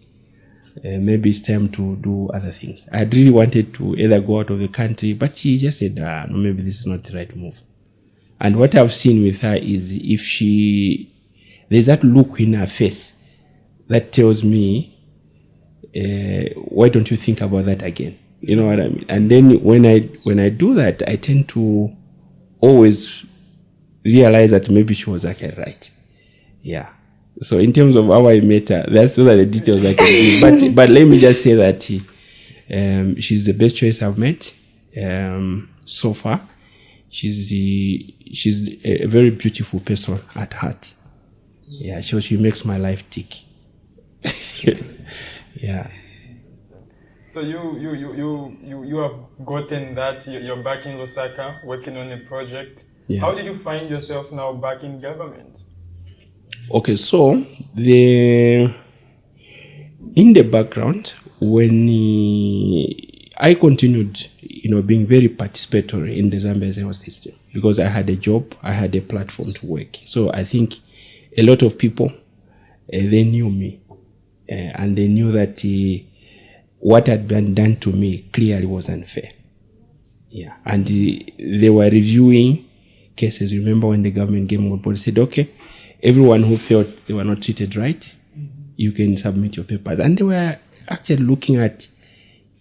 maybe it's time to do other things. I had really wanted to either go out of the country, but she just said, no, maybe this is not the right move. And what I've seen with her is there's that look in her face that tells me, why don't you think about that again? You know what I mean? And then when I do that, I tend to always realize that maybe she was actually right. Yeah. So in terms of how I met her, those are the details I can give. But let me just say that she's the best choice I've met so far. She's a very beautiful person at heart. Yeah, she makes my life tick. Yeah. So you have gotten that you're back in Lusaka working on a project. Yeah. How did you find yourself now back in government? Okay, so in the background, when I continued, being very participatory in the Zambia health system, because I had a job, I had a platform to work. So I think a lot of people, they knew me, and they knew that what had been done to me clearly was unfair. Yeah, and they were reviewing cases. Remember when the government came on board, said, okay, everyone who felt they were not treated right, you can submit your papers. And they were actually looking at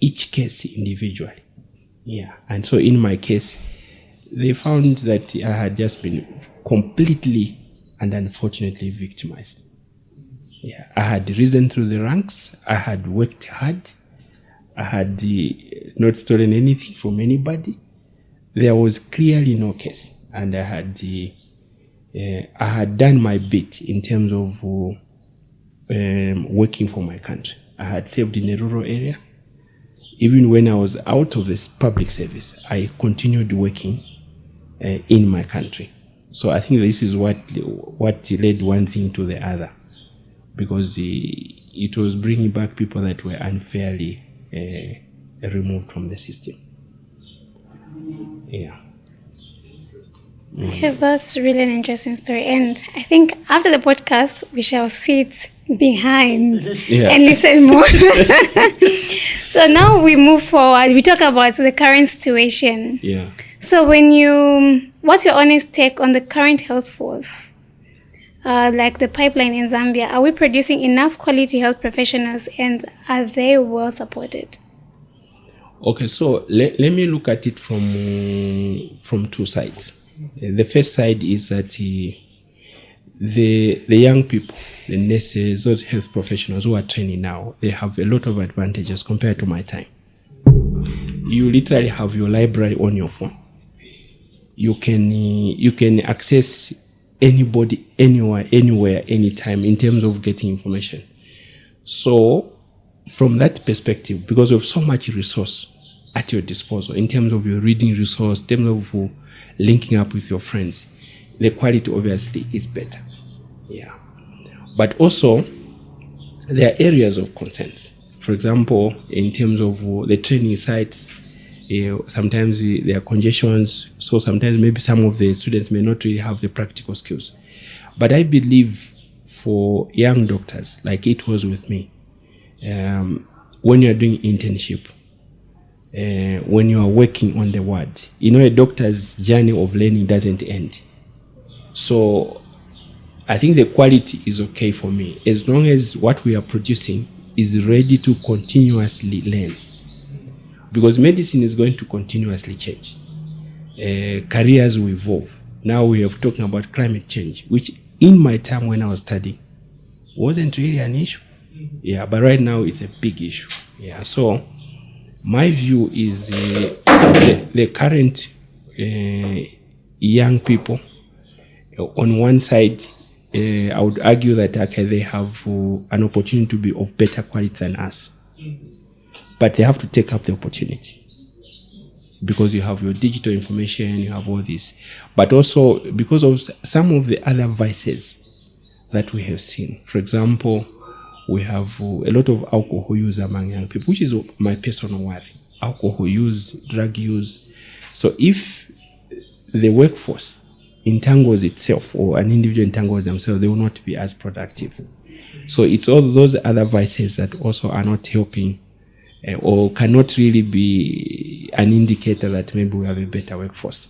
each case individually. Yeah. And so in my case, they found that I had just been completely and unfortunately victimized. Yeah. I had risen through the ranks. I had worked hard. I had not stolen anything from anybody. There was clearly no case. And I had done my bit in terms of working for my country. I had served in a rural area. Even when I was out of this public service, I continued working in my country. So I think this is what led one thing to the other, because it was bringing back people that were unfairly removed from the system. Yeah. Okay, that's really an interesting story. And I think after the podcast, we shall sit behind and listen more. So now we move forward. We talk about the current situation. Yeah. So what's your honest take on the current health force? Like the pipeline in Zambia, are we producing enough quality health professionals, and are they well supported? Okay, so let me look at it from two sides. The first side is that the young people, the nurses, those health professionals who are training now, they have a lot of advantages compared to my time. You literally have your library on your phone. You can access anybody, anywhere, anytime in terms of getting information. So from that perspective, because of so much resource at your disposal, in terms of your reading resource, in terms of linking up with your friends, the quality obviously is better. Yeah. But also, there are areas of concerns. For example, in terms of the training sites, sometimes there are congestions, so sometimes maybe some of the students may not really have the practical skills. But I believe for young doctors, like it was with me, when you are doing internship, when you are working on the ward, a doctor's journey of learning doesn't end. So I think the quality is okay for me, as long as what we are producing is ready to continuously learn. Because medicine is going to continuously change. Careers will evolve. Now we have talking about climate change, which in my time when I was studying wasn't really an issue. Yeah, but right now it's a big issue. Yeah, so my view is the current young people, on one side, I would argue that they have an opportunity to be of better quality than us. But they have to take up the opportunity. Because you have your digital information, you have all this. But also because of some of the other vices that we have seen. For example, we have a lot of alcohol use among young people, which is my personal worry. Alcohol use, drug use. So if the workforce entangles itself, or an individual entangles themselves, they will not be as productive. So it's all those other vices that also are not helping, or cannot really be an indicator that maybe we have a better workforce.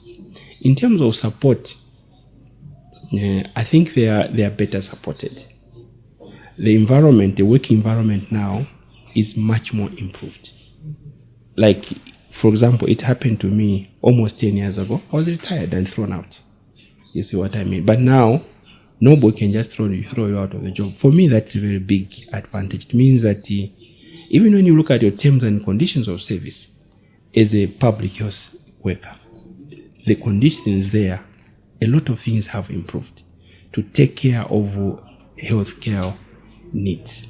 In terms of support, I think they are better supported. The environment, the work environment now is much more improved. Like, for example, it happened to me almost 10 years ago. I was retired and thrown out. You see what I mean? But now, nobody can just throw you out of the job. For me, that's a very big advantage. It means that even when you look at your terms and conditions of service as a public health worker, the conditions there, a lot of things have improved to take care of healthcare needs.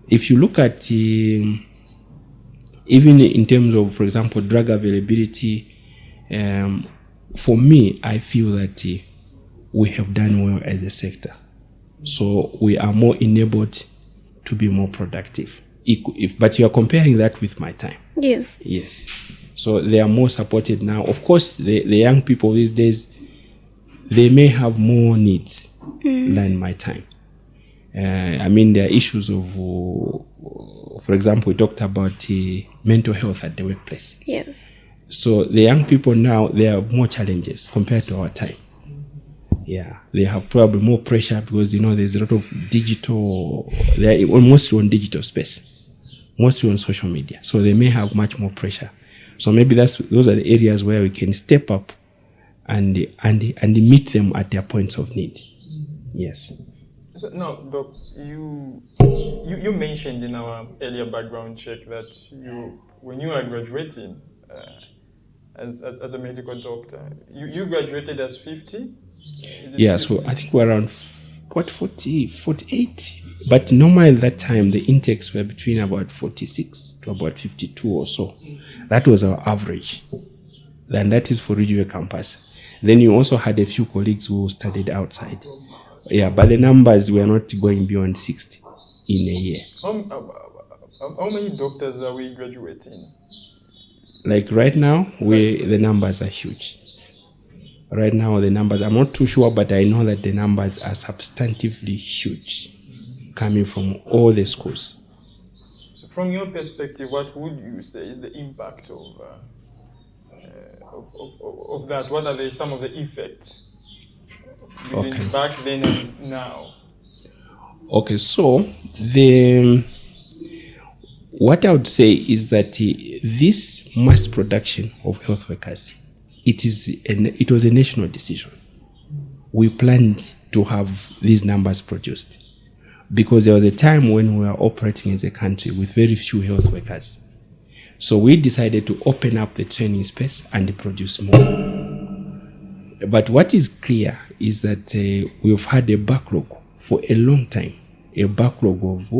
If you look at even in terms of, for example, drug availability, for me, I feel that we have done well as a sector. So we are more enabled to be more productive. But you are comparing that with my time. Yes. Yes. So they are more supported now. Of course, the young people these days, they may have more needs than my time. I mean, there are issues of, for example, we talked about mental health at the workplace. Yes. So the young people now, there are more challenges compared to our time. Yeah, they have probably more pressure because, there's a lot of digital, they're mostly on digital space, mostly on social media. So they may have much more pressure. So maybe those are the areas where we can step up and meet them at their points of need. Yes. So now, Doc, you mentioned in our earlier background check that when you were graduating as a medical doctor, you graduated as 50? Yeah, 50? So I think we're around 40, 48. But normally at that time, the intakes were between about 46 to about 52 or so. That was our average. And that is for regional campus. Then you also had a few colleagues who studied outside. Yeah, but the numbers were not going beyond 60 in a year. How many doctors are we graduating? Like right now, the numbers are huge. Right now, the numbers, I'm not too sure, but I know that the numbers are substantively huge, coming from all the schools. So from your perspective, what would you say is the impact of that? What are some of the effects between back then and now? Okay, so what I would say is that this mass production of health workers, it was a national decision. We planned to have these numbers produced because there was a time when we were operating as a country with very few health workers. So we decided to open up the training space and produce more. But what is clear is that we've had a backlog for a long time, a backlog of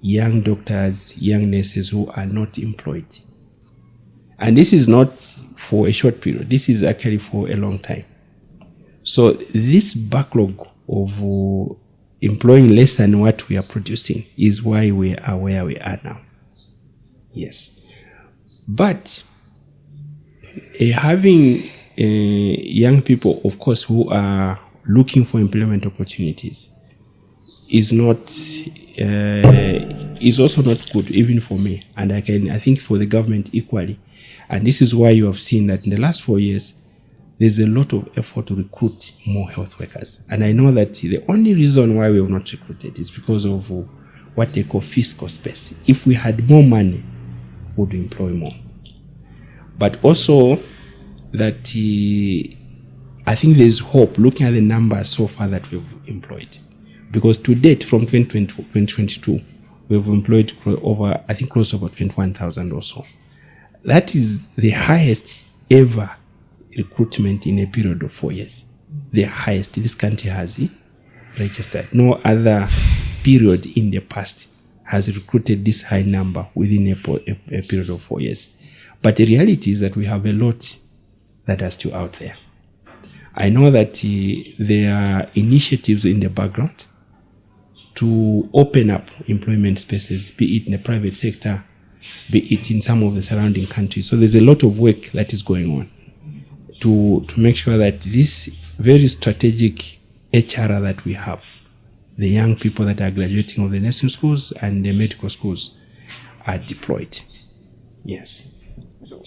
young doctors, young nurses who are not employed. And this is not for a short period. This is actually for a long time. So this backlog of employing less than what we are producing is why we are where we are now. Yes. But having young people, of course, who are looking for employment opportunities is also not good, even for me, and I think for the government equally. And this is why you have seen that in the last 4 years, there's a lot of effort to recruit more health workers. And I know that the only reason why we have not recruited is because of what they call fiscal space. If we had more money, we would employ more. But also that I think there's hope looking at the numbers so far that we've employed. Because to date, from 2020 to 2022, we've employed over, I think, close to about 21,000 or so. That is the highest ever recruitment in a period of 4 years. The highest this country has registered. No other period in the past has recruited this high number within a period of 4 years. But the reality is that we have a lot that are still out there. I know that there are initiatives in the background to open up employment spaces, be it in the private sector, be it in some of the surrounding countries. So there's a lot of work that is going on to make sure that this very strategic HRA that we have, the young people that are graduating of the nursing schools and the medical schools, are deployed. Yes. So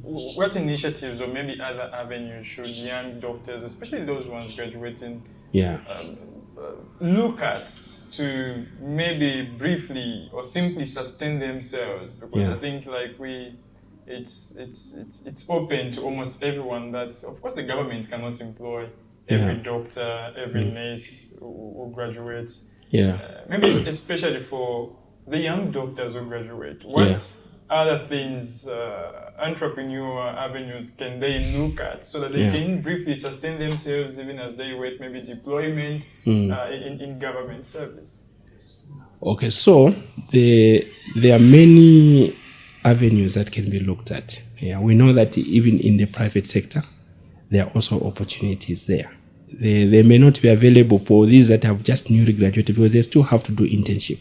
what initiatives or maybe other avenues should young doctors, especially those ones graduating, look at to maybe briefly or simply sustain themselves? Because I think it's open to almost everyone. That of course the government cannot employ every doctor, every nurse who graduates. Maybe especially for the young doctors who graduate. What other things, entrepreneurial avenues can they look at so that they can briefly sustain themselves even as they wait maybe deployment in government service? Okay, so there are many avenues that can be looked at. We know that even in the private sector, there are also opportunities there. They may not be available for these that have just newly graduated because they still have to do internship.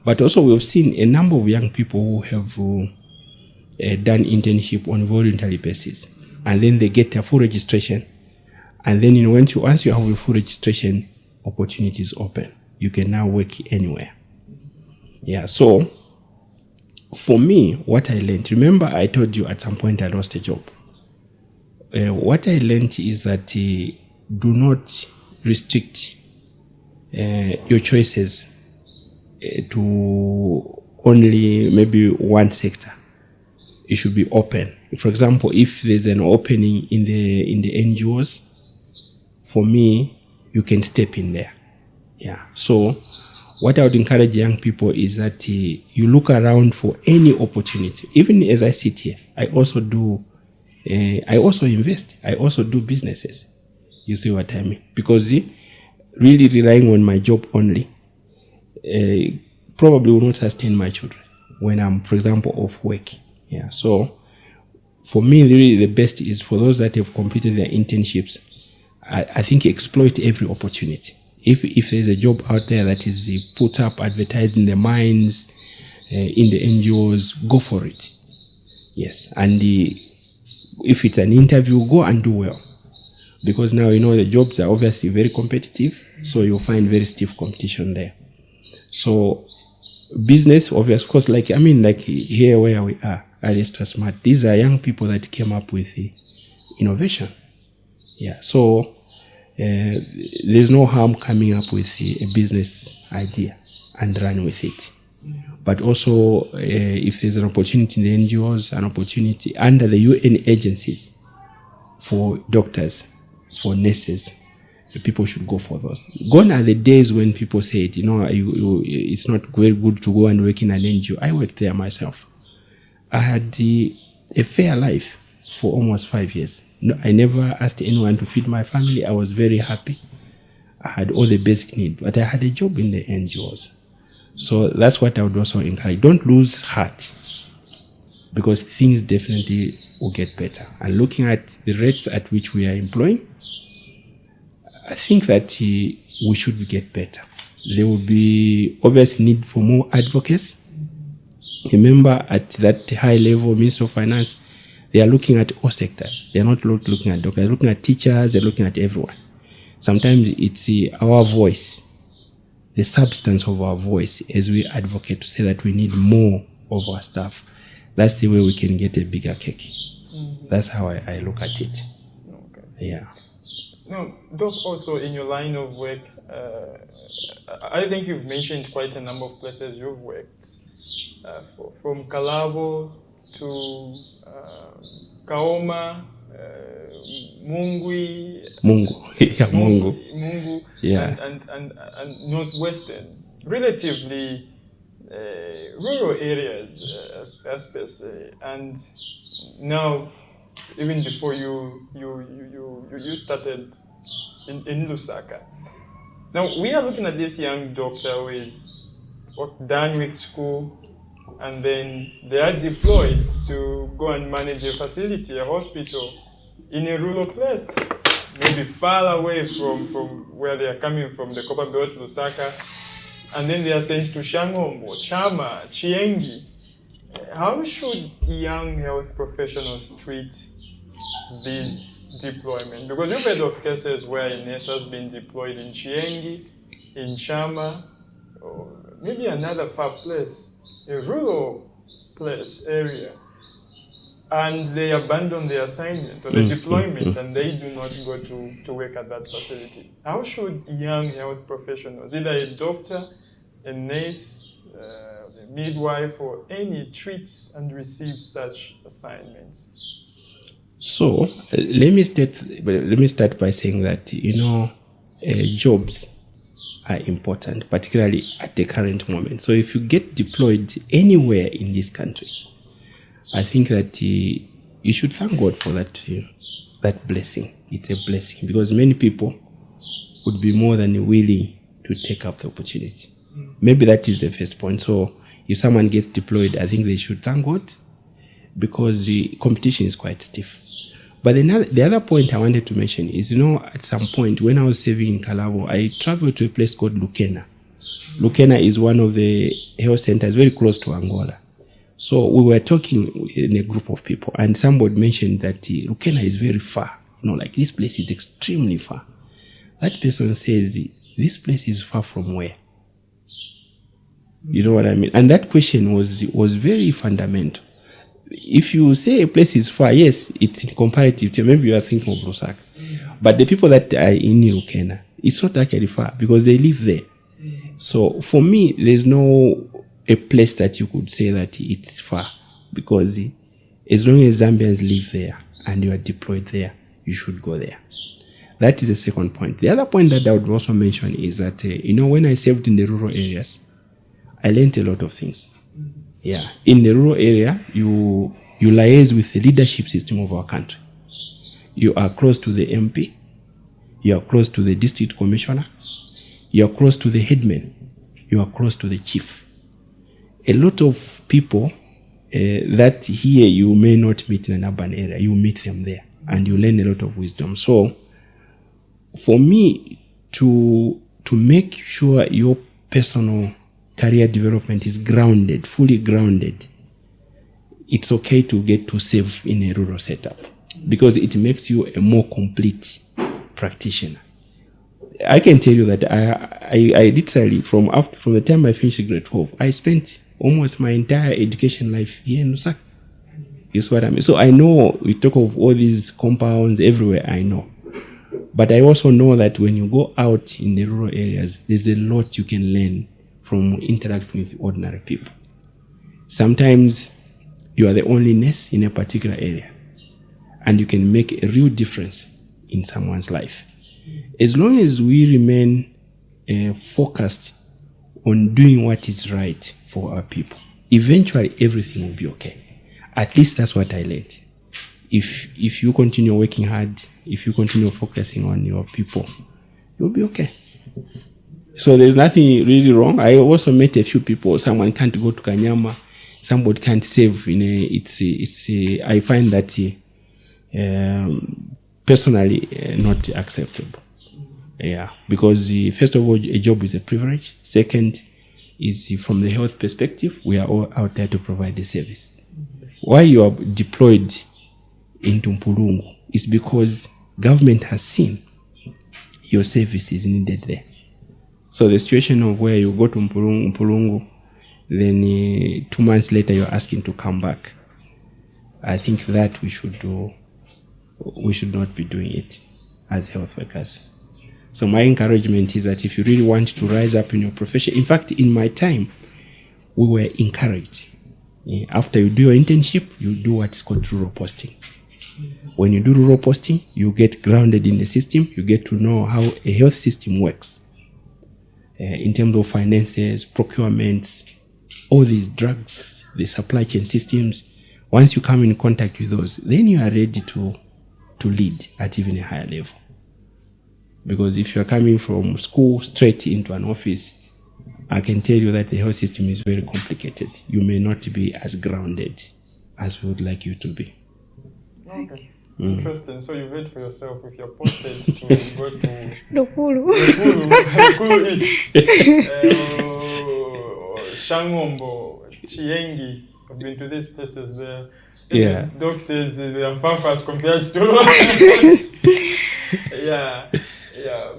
But also we've seen a number of young people who have done internship on voluntary basis, and then they get a full registration, and then once you have a full registration, opportunities open. You can now work anywhere. So for me, what I learned, remember I told you at some point I lost a job. What I learned is that do not restrict your choices to only maybe one sector. It should be open. For example, if there's an opening in the NGOs, for me, you can step in there. So what I would encourage young people is that you look around for any opportunity. Even as I sit here, I also invest. I also do businesses. You see what I mean? Because really relying on my job only probably will not sustain my children when I'm, for example, off work. So for me, really the best is for those that have completed their internships, I think exploit every opportunity. If there's a job out there that is put up, advertised in the mines, in the NGOs, go for it. Yes, and if it's an interview, go and do well. Because now, the jobs are obviously very competitive, so you'll find very stiff competition there. So business, obviously, of course, like here where we are, at Elitrasmart, these are young people that came up with innovation. So there's no harm coming up with a business idea and run with it. But also, if there's an opportunity in the NGOs, an opportunity under the UN agencies for doctors, for nurses, people should go for those. Gone are the days when people said, it's not very good to go and work in an NGO. I worked there myself. I had a fair life for almost 5 years. No, I never asked anyone to feed my family. I was very happy. I had all the basic needs, but I had a job in the NGOs. So that's what I would also encourage. Don't lose heart, because things definitely will get better. And looking at the rates at which we are employing, I think that we should get better. There will be obvious need for more advocates. Remember, at that high level, Minister of Finance, they are looking at all sectors. They are not looking at doctors. They're looking at teachers. They're looking at everyone. Sometimes it's our voice, the substance of our voice as we advocate to say that we need more of our staff. That's the way we can get a bigger cake. Mm-hmm. That's how I look at it. Okay. No, Doc, also in your line of work, I think you've mentioned quite a number of places you've worked. From Kalabo to Kaoma Mungwi, Mungu, yeah. and northwestern, relatively rural areas, as per se. And now, even before you started in Lusaka. Now we are looking at this young doctor who is done with school, and then they are deployed to go and manage a facility, a hospital, in a rural place, maybe far away from where they are coming from, the Copper Belt, Lusaka, and then they are sent to Shangombo, Chama, Chiengi. How should young health professionals treat these deployment? Because you've heard of cases where a nurse has been deployed in Chiengi, in Chama, or maybe another far place, a rural place, area, and they abandon the assignment or the deployment and they do not go to work at that facility. How should young health professionals, either a doctor, a nurse, a midwife, or any, treat and receive such assignments? So let me start by saying that jobs are important, particularly at the current moment. So if you get deployed anywhere in this country, I think that you should thank God for that blessing. It's a blessing because many people would be more than willing to take up the opportunity. Maybe that is the first point. So if someone gets deployed, I think they should thank God because the competition is quite stiff. But the other point I wanted to mention is, at some point when I was serving in Kalabo, I traveled to a place called Lukena. Lukena is one of the health centers very close to Angola. So we were talking in a group of people and somebody mentioned that Lukena is very far. Like this place is extremely far. That person says, this place is far from where? You know what I mean? And that question was very fundamental. If you say a place is far, yes, it's in comparative to, maybe you are thinking of Lusaka. But the people that are in Lukena, it's not actually far because they live there. So for me, there's no a place that you could say that it's far because as long as Zambians live there and you are deployed there, you should go there. That is the second point. The other point that I would also mention is that, when I served in the rural areas, I learned a lot of things. Yeah. In the rural area, you liaise with the leadership system of our country. You are close to the MP. You are close to the district commissioner. You are close to the headman. You are close to the chief. A lot of people that here you may not meet in an urban area, you meet them there and you learn a lot of wisdom. So for me to make sure your personal career development is grounded, fully grounded, it's okay to get to serve in a rural setup because it makes you a more complete practitioner. I can tell you that I literally, from the time I finished grade 12, I spent almost my entire education life here in Lusaka. You see what I mean? So I know, we talk of all these compounds everywhere, I know. But I also know that when you go out in the rural areas, there's a lot you can learn from interacting with ordinary people. Sometimes you are the only nurse in a particular area and you can make a real difference in someone's life. As long as we remain focused on doing what is right for our people, eventually everything will be okay. At least that's what I learned. If you continue working hard, if you continue focusing on your people, you'll be okay. So there's nothing really wrong. I also met a few people. Someone can't go to Kanyama, somebody can't save. I find that personally not acceptable. Yeah, because first of all, a job is a privilege. Second is from the health perspective, we are all out there to provide the service. Why you are deployed into Mpulungu is because government has seen your service is needed there. So the situation of where you go to Mpulungu, then 2 months later you're asking to come back, I think that we should not be doing it as health workers. So my encouragement is that if you really want to rise up in your profession, in fact, in my time, we were encouraged. After you do your internship, you do what's called rural posting. When you do rural posting, you get grounded in the system. You get to know how a health system works in terms of finances, procurements, all these drugs, the supply chain systems. Once you come in contact with those, then you are ready to lead at even a higher level. Because if you are coming from school straight into an office, I can tell you that the health system is very complicated. You may not be as grounded as we would like you to be. Okay. Interesting. So you read for yourself if you're posted to go to Lukulu. Lukulu East, Shangombo, Chiengi. I've been to these places there. Yeah. Doc says they are pampas compared to. Yeah.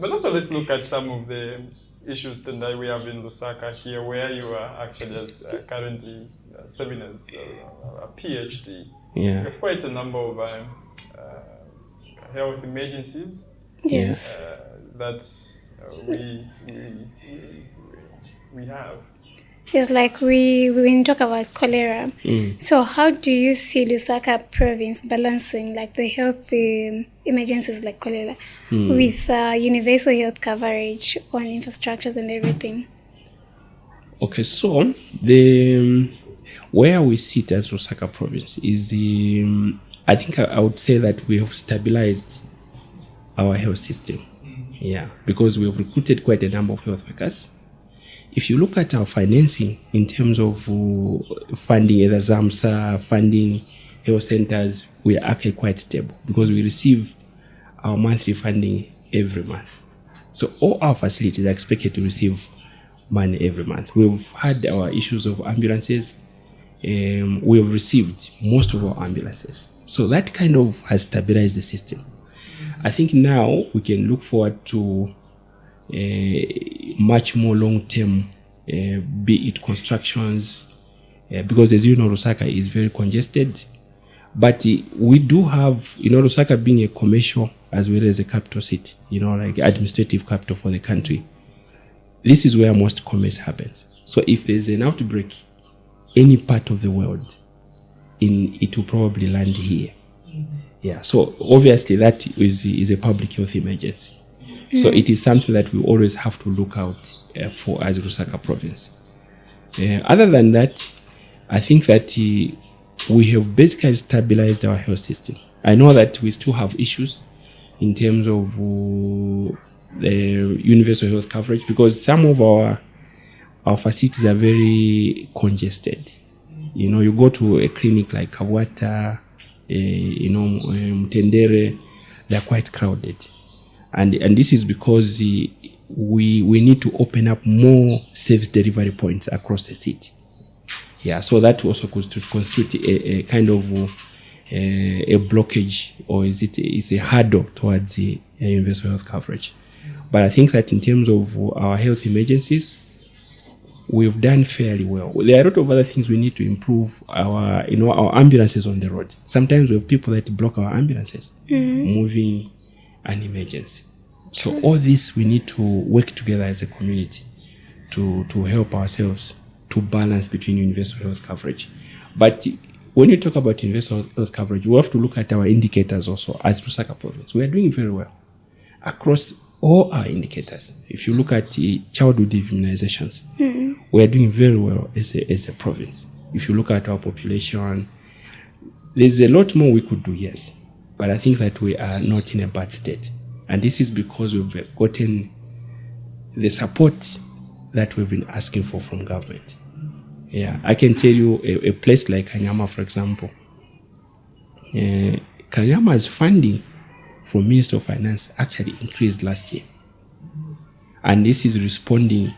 But also let's look at some of the issues that we have in Lusaka here, where you are actually as currently seminars, a PhD. Yeah. We have quite a number of health emergencies. Yes. That we have. It's like when you talk about cholera. So how do you see Lusaka Province balancing like the health emergencies like cholera with universal health coverage on infrastructures and everything? Okay, so the where we sit as Lusaka Province is, I think I would say that we have stabilized our health system. Yeah, because we have recruited quite a number of health workers. If you look at our financing in terms of funding, either ZAMSA, funding health centers, we are actually quite stable because we receive our monthly funding every month. So all our facilities are expected to receive money every month. We've had our issues of ambulances. We have received most of our ambulances. So that kind of has stabilized the system. I think now we can look forward to much more long-term, be it constructions, because as you know, Lusaka is very congested. But we do have, Lusaka being a commercial as well as a capital city, like administrative capital for the country. This is where most commerce happens. So if there's an outbreak, any part of the world, it will probably land here. Yeah, so obviously that is a public health emergency. So it is something that we always have to look out for as Lusaka Province. Other than that, I think that we have basically stabilized our health system. I know that we still have issues in terms of the universal health coverage because some of our facilities are very congested. You go to a clinic like Kawata, Mtendere, they're quite crowded. And this is because we need to open up more service delivery points across the city. Yeah, so that also constitute a kind of a blockage, or is a hurdle towards the universal health coverage. But I think that in terms of our health emergencies, we've done fairly well. There are a lot of other things we need to improve. Our ambulances on the road. Sometimes we have people that block our ambulances moving an emergency. So all this we need to work together as a community to help ourselves to balance between universal health coverage. But when you talk about universal health coverage, we have to look at our indicators also as Lusaka Province. We are doing very well across all our indicators. If you look at childhood immunizations, we are doing very well as a province. If you look at our population, there's a lot more we could do, yes. But I think that we are not in a bad state. And this is because we've gotten the support that we've been asking for from government. Yeah, I can tell you a place like Kanyama, for example. Kanyama's funding from Minister of Finance actually increased last year. And this is responding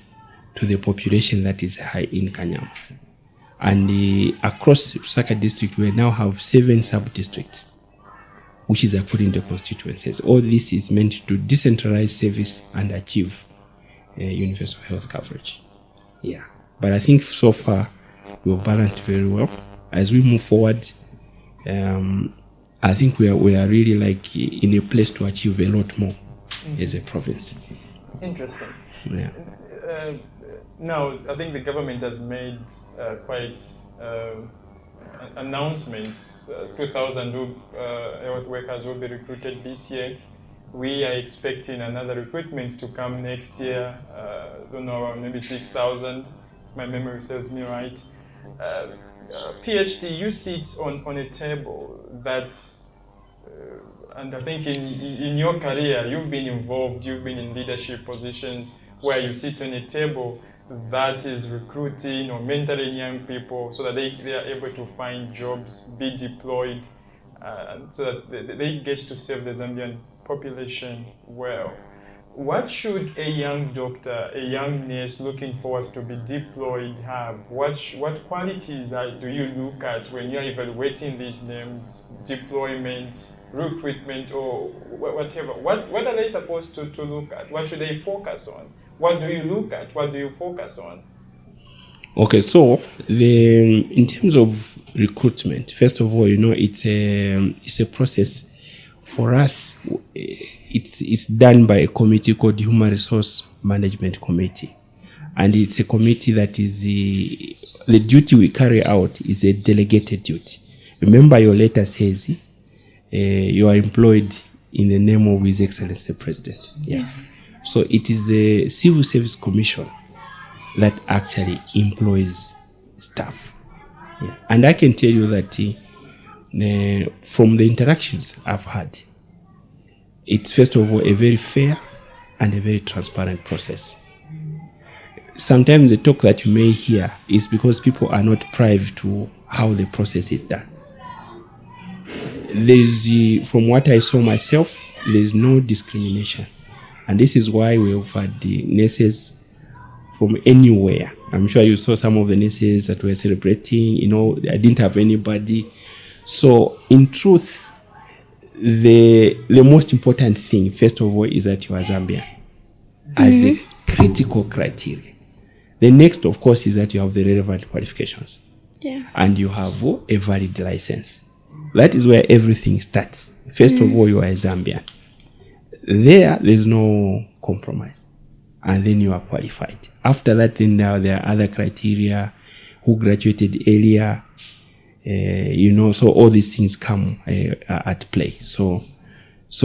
to the population that is high in Kanyama. And across Lusaka district, we now have 7 sub-districts, which is according to constituencies. All this is meant to decentralize service and achieve universal health coverage. Yeah, but I think so far we've balanced very well. As we move forward, I think we are really like in a place to achieve a lot more as a province. Interesting. Yeah. Now, I think the government has made quite announcements. 2,000 health workers will be recruited this year. We are expecting another recruitment to come next year. Don't know, around maybe 6,000. My memory serves me right. PhD, you sit on a table that's and I think in your career, you've been involved, you've been in leadership positions where you sit on a table that is recruiting or mentoring young people so that they are able to find jobs, be deployed, so that they get to serve the Zambian population well. What should a young doctor, a young nurse looking forward to be deployed have? What qualities do you look at when you're evaluating these names, deployment, recruitment, or whatever? What are they supposed to look at? What should they focus on? What do you look at? What do you focus on? Okay, so in terms of recruitment, first of all, it's a process. For us, it's done by a committee called Human Resource Management Committee, and it's a committee that is the duty we carry out is a delegated duty. Remember, your letter says you are employed in the name of His Excellency the President. Yes. So it is the Civil Service Commission that actually employs staff. Yeah. And I can tell you that from the interactions I've had, it's first of all a very fair and a very transparent process. Sometimes the talk that you may hear is because people are not privy to how the process is done. From what I saw myself, there's no discrimination. And this is why we have had the nurses from anywhere. I'm sure you saw some of the nurses that were celebrating, I didn't have anybody. So in truth, the most important thing, first of all, is that you are Zambian as the critical criteria. The next, of course, is that you have the relevant qualifications. Yeah. And you have a valid license. That is where everything starts. First of all, you are a Zambian. There's no compromise. And then you are qualified. After that, then now there are other criteria, who graduated earlier, so all these things come at play. So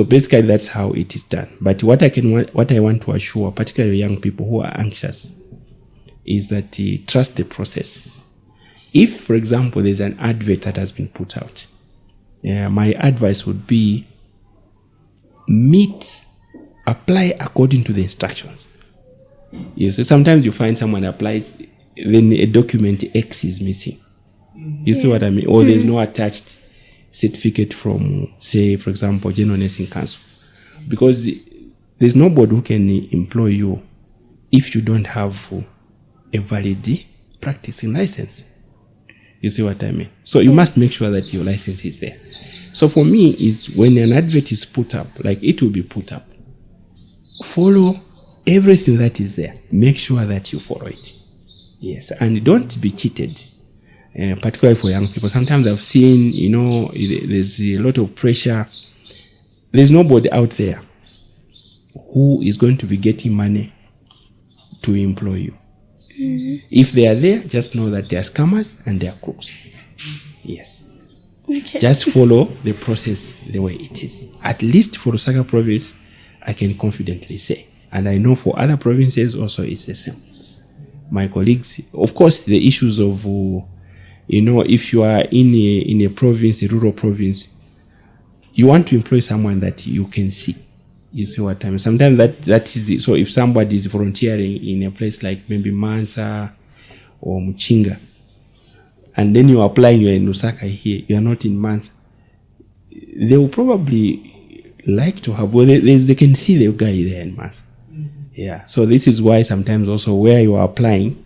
basically that's how it is done. But what I want to assure, particularly young people who are anxious, is that trust the process. If, for example, there's an advert that has been put out, my advice would be apply according to the instructions. So sometimes you find someone applies, then a document X is missing. You see what I mean? Or there's no attached certificate from, say, for example, General Nursing Council. Because there's nobody who can employ you if you don't have a valid practicing license. You see what I mean? So you must make sure that your license is there. So for me, is when an advert is put up, like it will be put up, follow everything that is there. Make sure that you follow it. Yes, and don't be cheated. Particularly for young people. Sometimes I've seen, there's a lot of pressure. There's nobody out there who is going to be getting money to employ you. If they are there, just know that they are scammers and they are crooks. Yes. Okay. Just follow the process the way it is. At least for Lusaka Province, I can confidently say. And I know for other provinces also it's the same. My colleagues, of course, the issues of if you are in a province, a rural province, you want to employ someone that you can see. You see what I mean? Sometimes that is it. So if somebody is volunteering in a place like maybe Mansa or Muchinga, and then you are applying, you're in Lusaka here, you are not in Mansa, they will probably like to have, they can see the guy there in Mansa. Yeah. So this is why sometimes also where you are applying,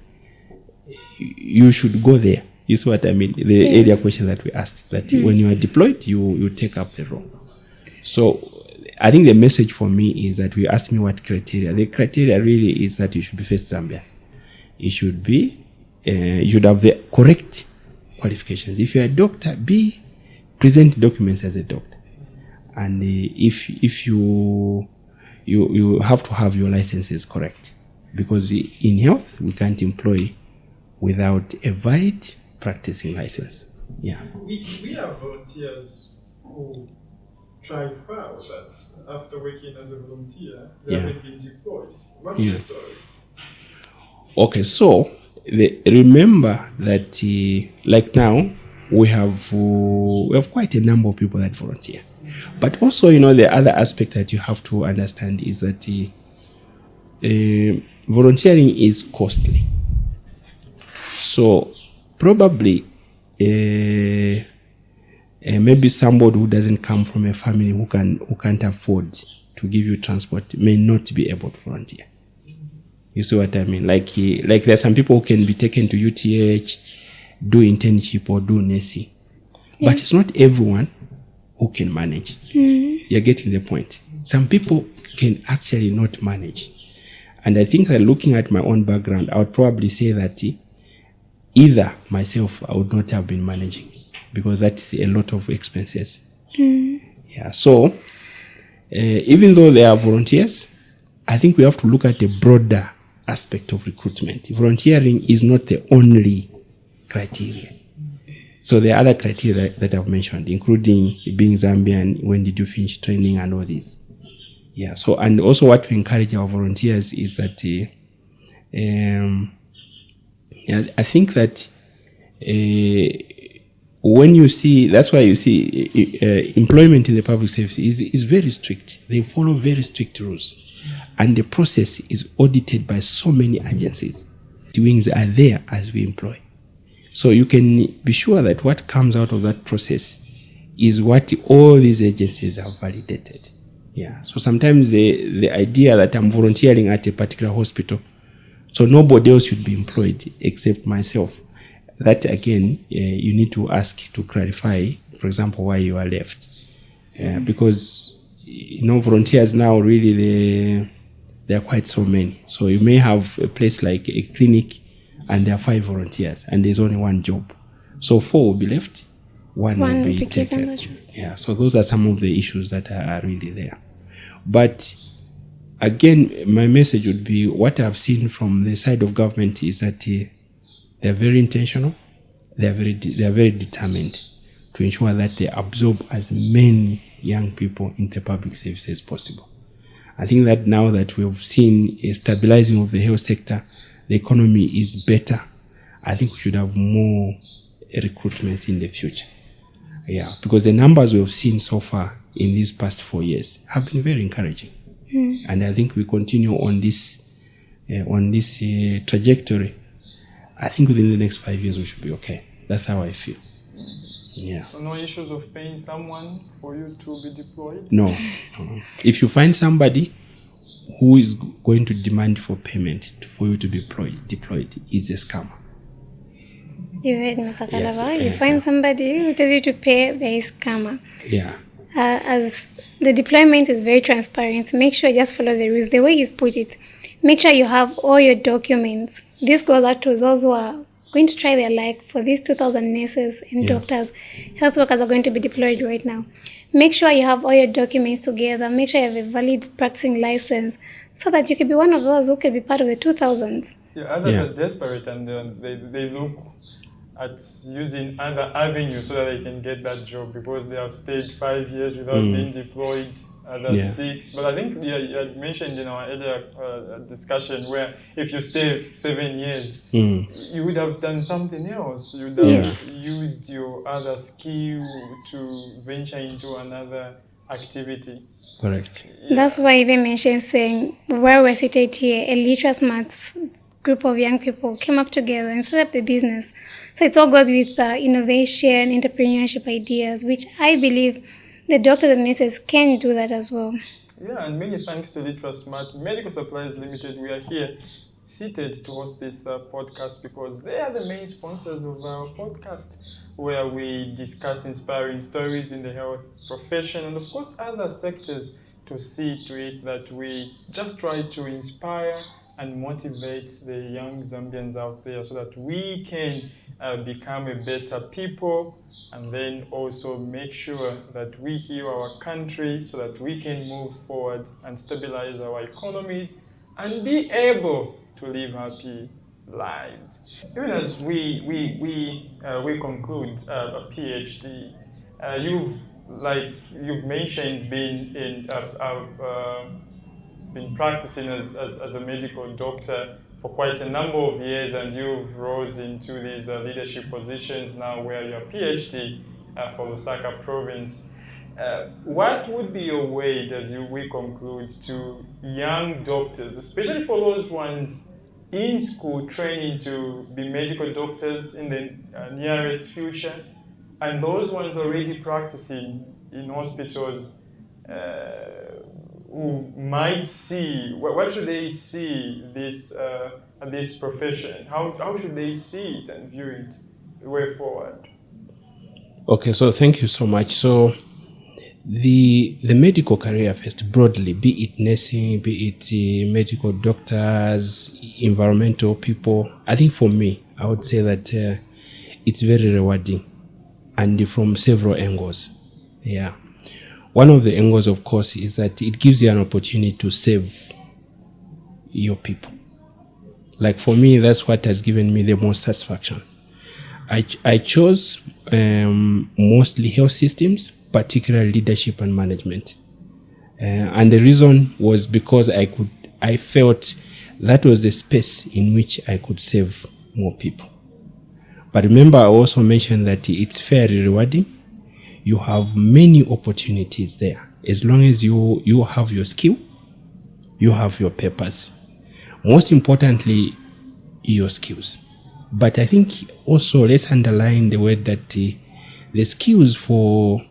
you should go there. You see what I mean? The earlier question that we asked, that when you are deployed, you take up the role. So I think the message for me is that we asked me what criteria. The criteria really is that you should be first Zambian. You should have the correct qualifications. If you're a doctor, present documents as a doctor. And if you have to have your licenses correct. Because in health, we can't employ without a valid practicing license. Yeah. We have volunteers who tried far that after working as a volunteer, they haven't been deployed. What's the story? Okay, so remember that like now we have quite a number of people that volunteer, but also the other aspect that you have to understand is that volunteering is costly. So probably maybe somebody who doesn't come from a family who can't afford to give you transport may not be able to volunteer. You see what I mean? Like there are some people who can be taken to UTH, do internship or do nursing, but it's not everyone who can manage. You're getting the point. Some people can actually not manage, and I think that looking at my own background, I would probably say that either myself I would not have been managing because that's a lot of expenses. Yeah. So even though there are volunteers, I think we have to look at the broader aspect of recruitment. Volunteering is not the only criteria. So there are other criteria that I've mentioned, including being Zambian, when did you finish training and all this. Yeah. So, and also what we encourage our volunteers is that I think that when you see, that's why you see employment in the public service is very strict. They follow very strict rules. And the process is audited by so many agencies. The wings are there as we employ. So you can be sure that what comes out of that process is what all these agencies have validated. Yeah. So sometimes the idea that I'm volunteering at a particular hospital, so nobody else should be employed except myself. That again, you need to ask to clarify, for example, why you are left. Because volunteers now really there are quite so many. So you may have a place like a clinic and there are 5 volunteers and there's only one job. So 4 will be left, one will be taken. Yeah, so those are some of the issues that are really there. But again, my message would be what I've seen from the side of government is that they're very intentional, they're very determined to ensure that they absorb as many young people into public service as possible. I think that now that we've seen a stabilizing of the health sector, the economy is better. I think we should have more recruitments in the future. Yeah, because the numbers we've seen so far in these past 4 years have been very encouraging. And I think we continue on this trajectory. I think within the next 5 years we should be okay. That's how I feel. Yeah. So no issues of paying someone for you to be deployed? No. If you find somebody who is going to demand for payment for you to be deployed, is a scammer. You heard, Mr. Kalava. You find somebody who tells you to pay, there is scammer. Yeah. As the deployment is very transparent, make sure you just follow the rules. The way he's put it, make sure you have all your documents. This goes out to those who are going to try their luck for these 2,000 nurses and doctors. Health workers are going to be deployed right now. Make sure you have all your documents together. Make sure you have a valid practicing license so that you can be one of those who can be part of the 2,000s. Yeah, others are desperate and they look at using other avenues so that they can get that job because they have stayed 5 years without being deployed, others 6. But I think you had mentioned in our earlier discussion where if you stay 7 years, you would have done something else. You would have used your other skill to venture into another activity. Correct. Yeah. That's why I even mentioned saying where we're seated here, Elitrasmart's group of young people came up together and set up the business. So it all goes with innovation, entrepreneurship ideas, which I believe the doctors and nurses can do that as well. Yeah, and many thanks to Elitrasmart Medical Supplies Limited. We are here seated to host this podcast because they are the main sponsors of our podcast, where we discuss inspiring stories in the health profession and, of course, other sectors to see to it that we just try to inspire and motivate the young Zambians out there so that we can become a better people and then also make sure that we heal our country so that we can move forward and stabilize our economies and be able to live happy lives. Even as we conclude a PhD, you've mentioned been practicing as a medical doctor for quite a number of years, and you've rose into these leadership positions now where you're PhD for Lusaka Province. What would be your way, as we conclude, to young doctors, especially for those ones in school training to be medical doctors in the nearest future, and those ones already practicing in hospitals, who might see, what should they see this profession? How should they see it and view it the way forward? Okay, so thank you so much. So the medical career first, broadly, be it nursing, be it medical doctors, environmental people, I think for me, I would say that it's very rewarding, and from several angles. Yeah. One of the angles, of course, is that it gives you an opportunity to save your people. Like for me, that's what has given me the most satisfaction. I chose mostly health systems, particularly leadership and management. And the reason was because I felt that was the space in which I could save more people. But remember, I also mentioned that it's fairly rewarding. You have many opportunities there. As long as you have your skill, you have your purpose. Most importantly, your skills. But I think also let's underline the word that the skills for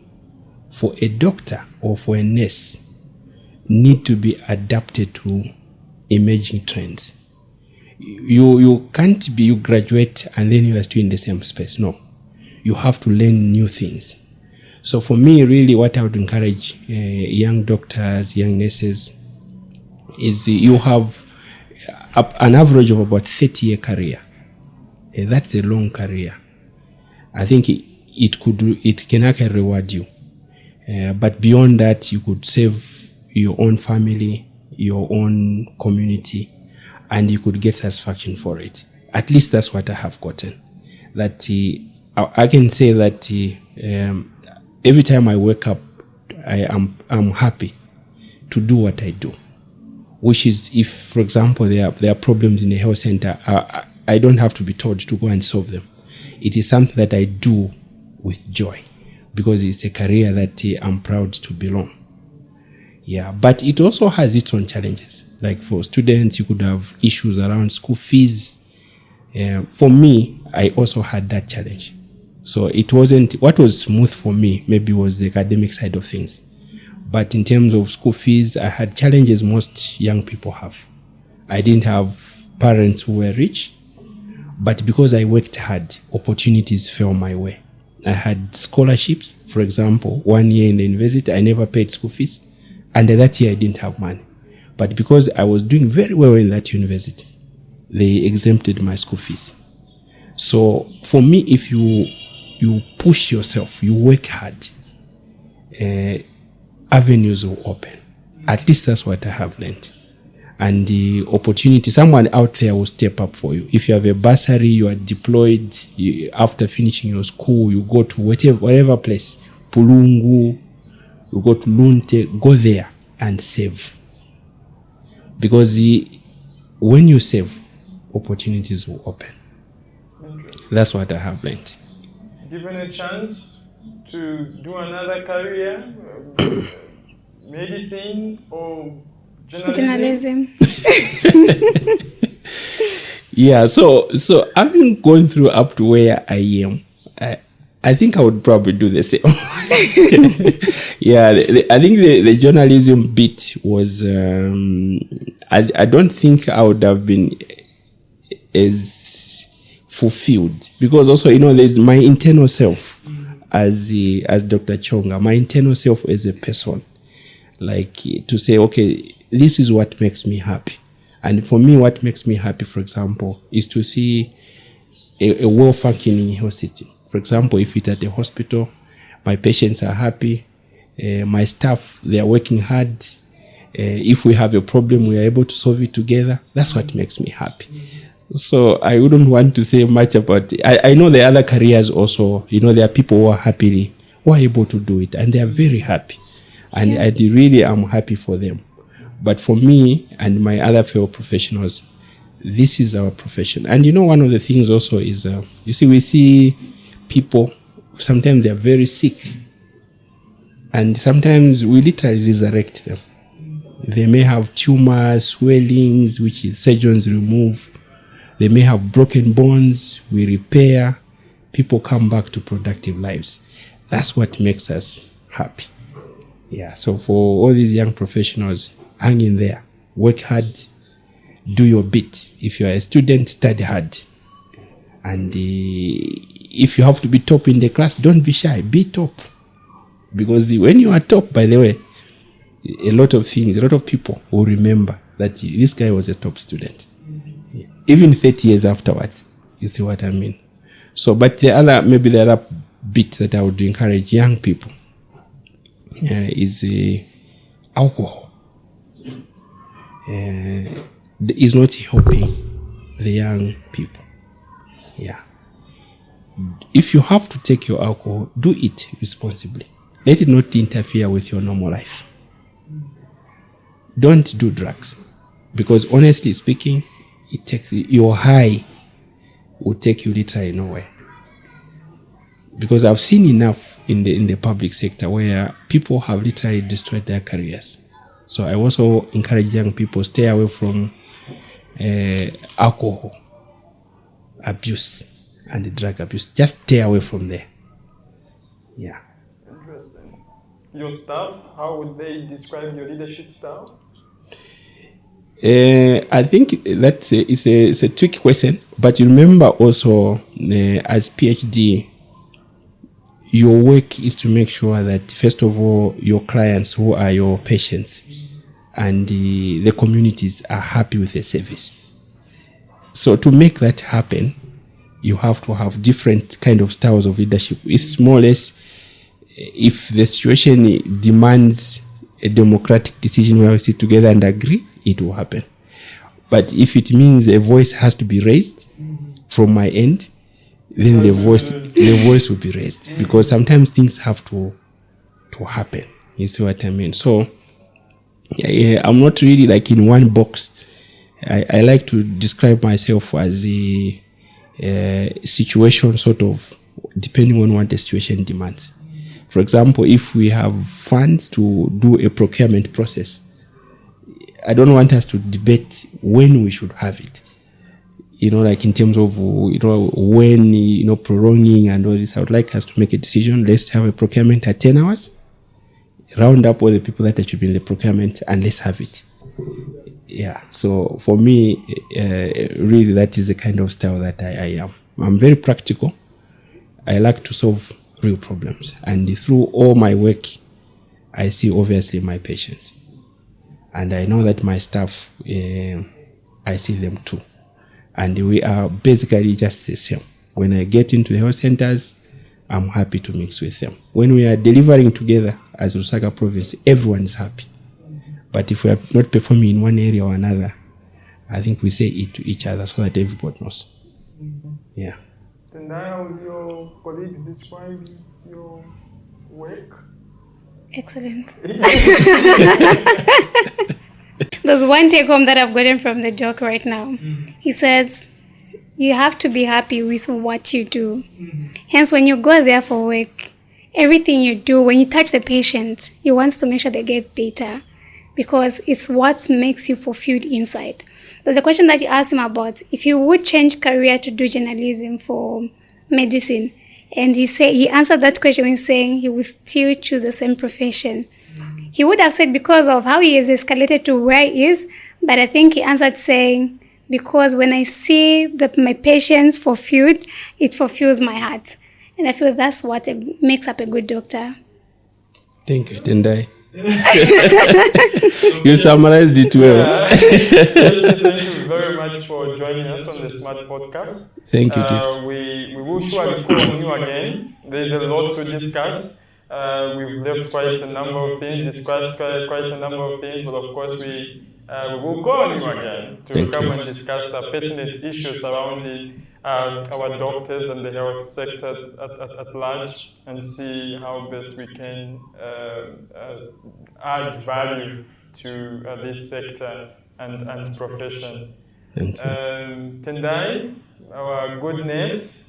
a doctor or for a nurse need to be adapted to emerging trends. You can't you graduate and then you are still in the same space. No. You have to learn new things. So for me, really, what I would encourage young doctors, young nurses, is you have an average of about 30-year career. That's a long career. I think it can actually reward you. But beyond that, you could save your own family, your own community, and you could get satisfaction for it. At least that's what I have gotten. That I can say that every time I wake up, I'm happy to do what I do. Which is, if, for example, there are problems in the health center, I don't have to be told to go and solve them. It is something that I do with joy, because it's a career that I'm proud to belong. Yeah, but it also has its own challenges. Like for students, you could have issues around school fees. For me, I also had that challenge. So it wasn't, what was smooth for me maybe was the academic side of things. But in terms of school fees, I had challenges most young people have. I didn't have parents who were rich, but because I worked hard, opportunities fell my way. I had scholarships, for example, 1 year in the university, I never paid school fees. And that year I didn't have money. But because I was doing very well in that university, they exempted my school fees. So for me, if you push yourself, you work hard, avenues will open. At least that's what I have learned. And the opportunity, someone out there will step up for you. If you have a bursary, you are deployed, after finishing your school, you go to whatever place, Pulungu, you go to Lunte, go there and save. Because when you save, opportunities will open. That's what I have learned. Given a chance to do another career, medicine or journalism? Yeah, so having gone through up to where I am, I think I would probably do the same. Yeah, I think the journalism bit was, I don't think I would have been as fulfilled, because also, there's my internal self as Dr. Choonga, my internal self as a person, like to say, okay, this is what makes me happy. And for me, what makes me happy, for example, is to see a well-functioning health system. For example, if it's at a hospital, my patients are happy, my staff, they are working hard. If we have a problem, we are able to solve it together. That's what makes me happy. So I wouldn't want to say much about it. I know the other careers also, there are people who are able to do it, and they are very happy. And I really am happy for them. But for me and my other fellow professionals, this is our profession. And one of the things also is, we see people, sometimes they are very sick. And sometimes we literally resurrect them. They may have tumors, swellings, which surgeons remove. They may have broken bones, we repair. People come back to productive lives. That's what makes us happy. Yeah, so for all these young professionals, hang in there, work hard, do your bit. If you are a student, study hard. And if you have to be top in the class, don't be shy, be top. Because when you are top, by the way, a lot of people will remember that this guy was a top student. Yeah. Even 30 years afterwards, you see what I mean? So, but the other bit that I would encourage young people is alcohol. Is not helping the young people. Yeah. If you have to take your alcohol, do it responsibly. Let it not interfere with your normal life. Don't do drugs, because honestly speaking, it takes your high will take you literally nowhere. Because I've seen enough in the public sector where people have literally destroyed their careers. So I also encourage young people, stay away from alcohol abuse and drug abuse. Just stay away from there. Yeah. Interesting. Your staff, how would they describe your leadership style? I think that's it's a tricky question. But you remember also, as PhD, your work is to make sure that, first of all, your clients, who are your patients, and the communities are happy with the service. So to make that happen, you have to have different kind of styles of leadership. It's more or less, if the situation demands a democratic decision where we sit together and agree, it will happen. But if it means a voice has to be raised from my end, then the voice will be raised, because sometimes things have to happen. You see what I mean? So I'm not really like in one box. I like to describe myself as a situation, sort of, depending on what the situation demands. For example, if we have funds to do a procurement process, I don't want us to debate when we should have it. Like in terms of, when, prolonging and all this. I would like us to make a decision. Let's have a procurement at 10 hours. Round up all the people that should be in the procurement, and let's have it. Yeah. So for me, really, that is the kind of style that I am. I'm very practical. I like to solve real problems. And through all my work, I see obviously my patients. And I know that my staff, I see them too. And we are basically just the same. When I get into the health centers, I'm happy to mix with them. When we are delivering together as Lusaka Province, everyone is happy. But if we are not performing in one area or another, I think we say it to each other so that everybody knows. Yeah. And how would your colleagues describe your work? Excellent. There's one take home that I've gotten from the doc right now. He says, you have to be happy with what you do. Hence, when you go there for work, everything you do, when you touch the patient, you want to make sure they get better, because it's what makes you fulfilled inside. There's a question that you asked him about if he would change career to do journalism for medicine. And he answered that question in saying he would still choose the same profession. He would have said because of how he has escalated to where he is, but I think he answered saying, because when I see my patients fulfilled, it fulfills my heart. And I feel that's what makes up a good doctor. Thank you, Tendai. You summarized it well. Thank you very much for joining us on the Smart Podcast. Thank you, Gift. We will surely call on you again. There's a lot to discuss. We've left quite a number of things, discussed quite a number of things, but of course we we will call on you again to Thank come you. and discuss pertinent issues surrounding our doctors and the health sector at large, and see how best we can add value to this sector and profession. Thank you. Tendai, our good nurse.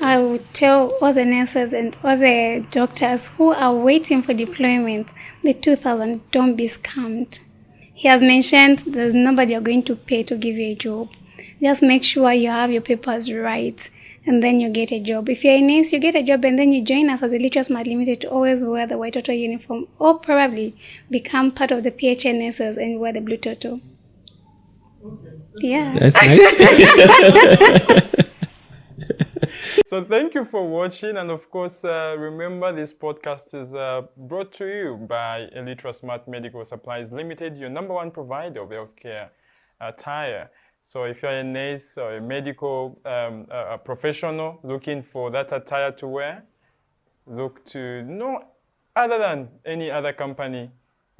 I would tell all the nurses and all the doctors who are waiting for deployment, the 2000, don't be scammed. He has mentioned there's nobody you're going to pay to give you a job. Just make sure you have your papers right, and then you get a job. If you're a nurse, you get a job, and then you join us as Elitrasmart Limited to always wear the white turtle uniform, or probably become part of the PHN nurses and wear the blue turtle. Yeah. That's nice. So thank you for watching, and of course, remember this podcast is brought to you by Elitrasmart Medical Supplies Limited, your number one provider of healthcare attire. So if you're a nurse or a medical a professional looking for that attire to wear, look to no other than any other company.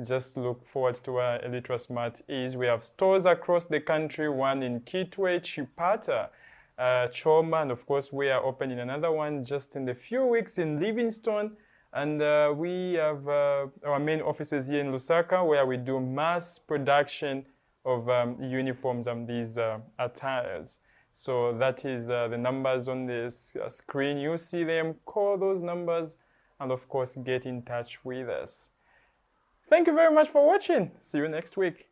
Just look forward to where Elitrasmart is. We have stores across the country, one in Kitwe, Chipata, Choma, and of course we are opening another one just in a few weeks in Livingstone. And we have our main offices here in Lusaka, where we do mass production of uniforms and these attires. So that is the numbers on the screen. You see them, call those numbers, and of course get in touch with us. Thank you very much for watching. See you next week.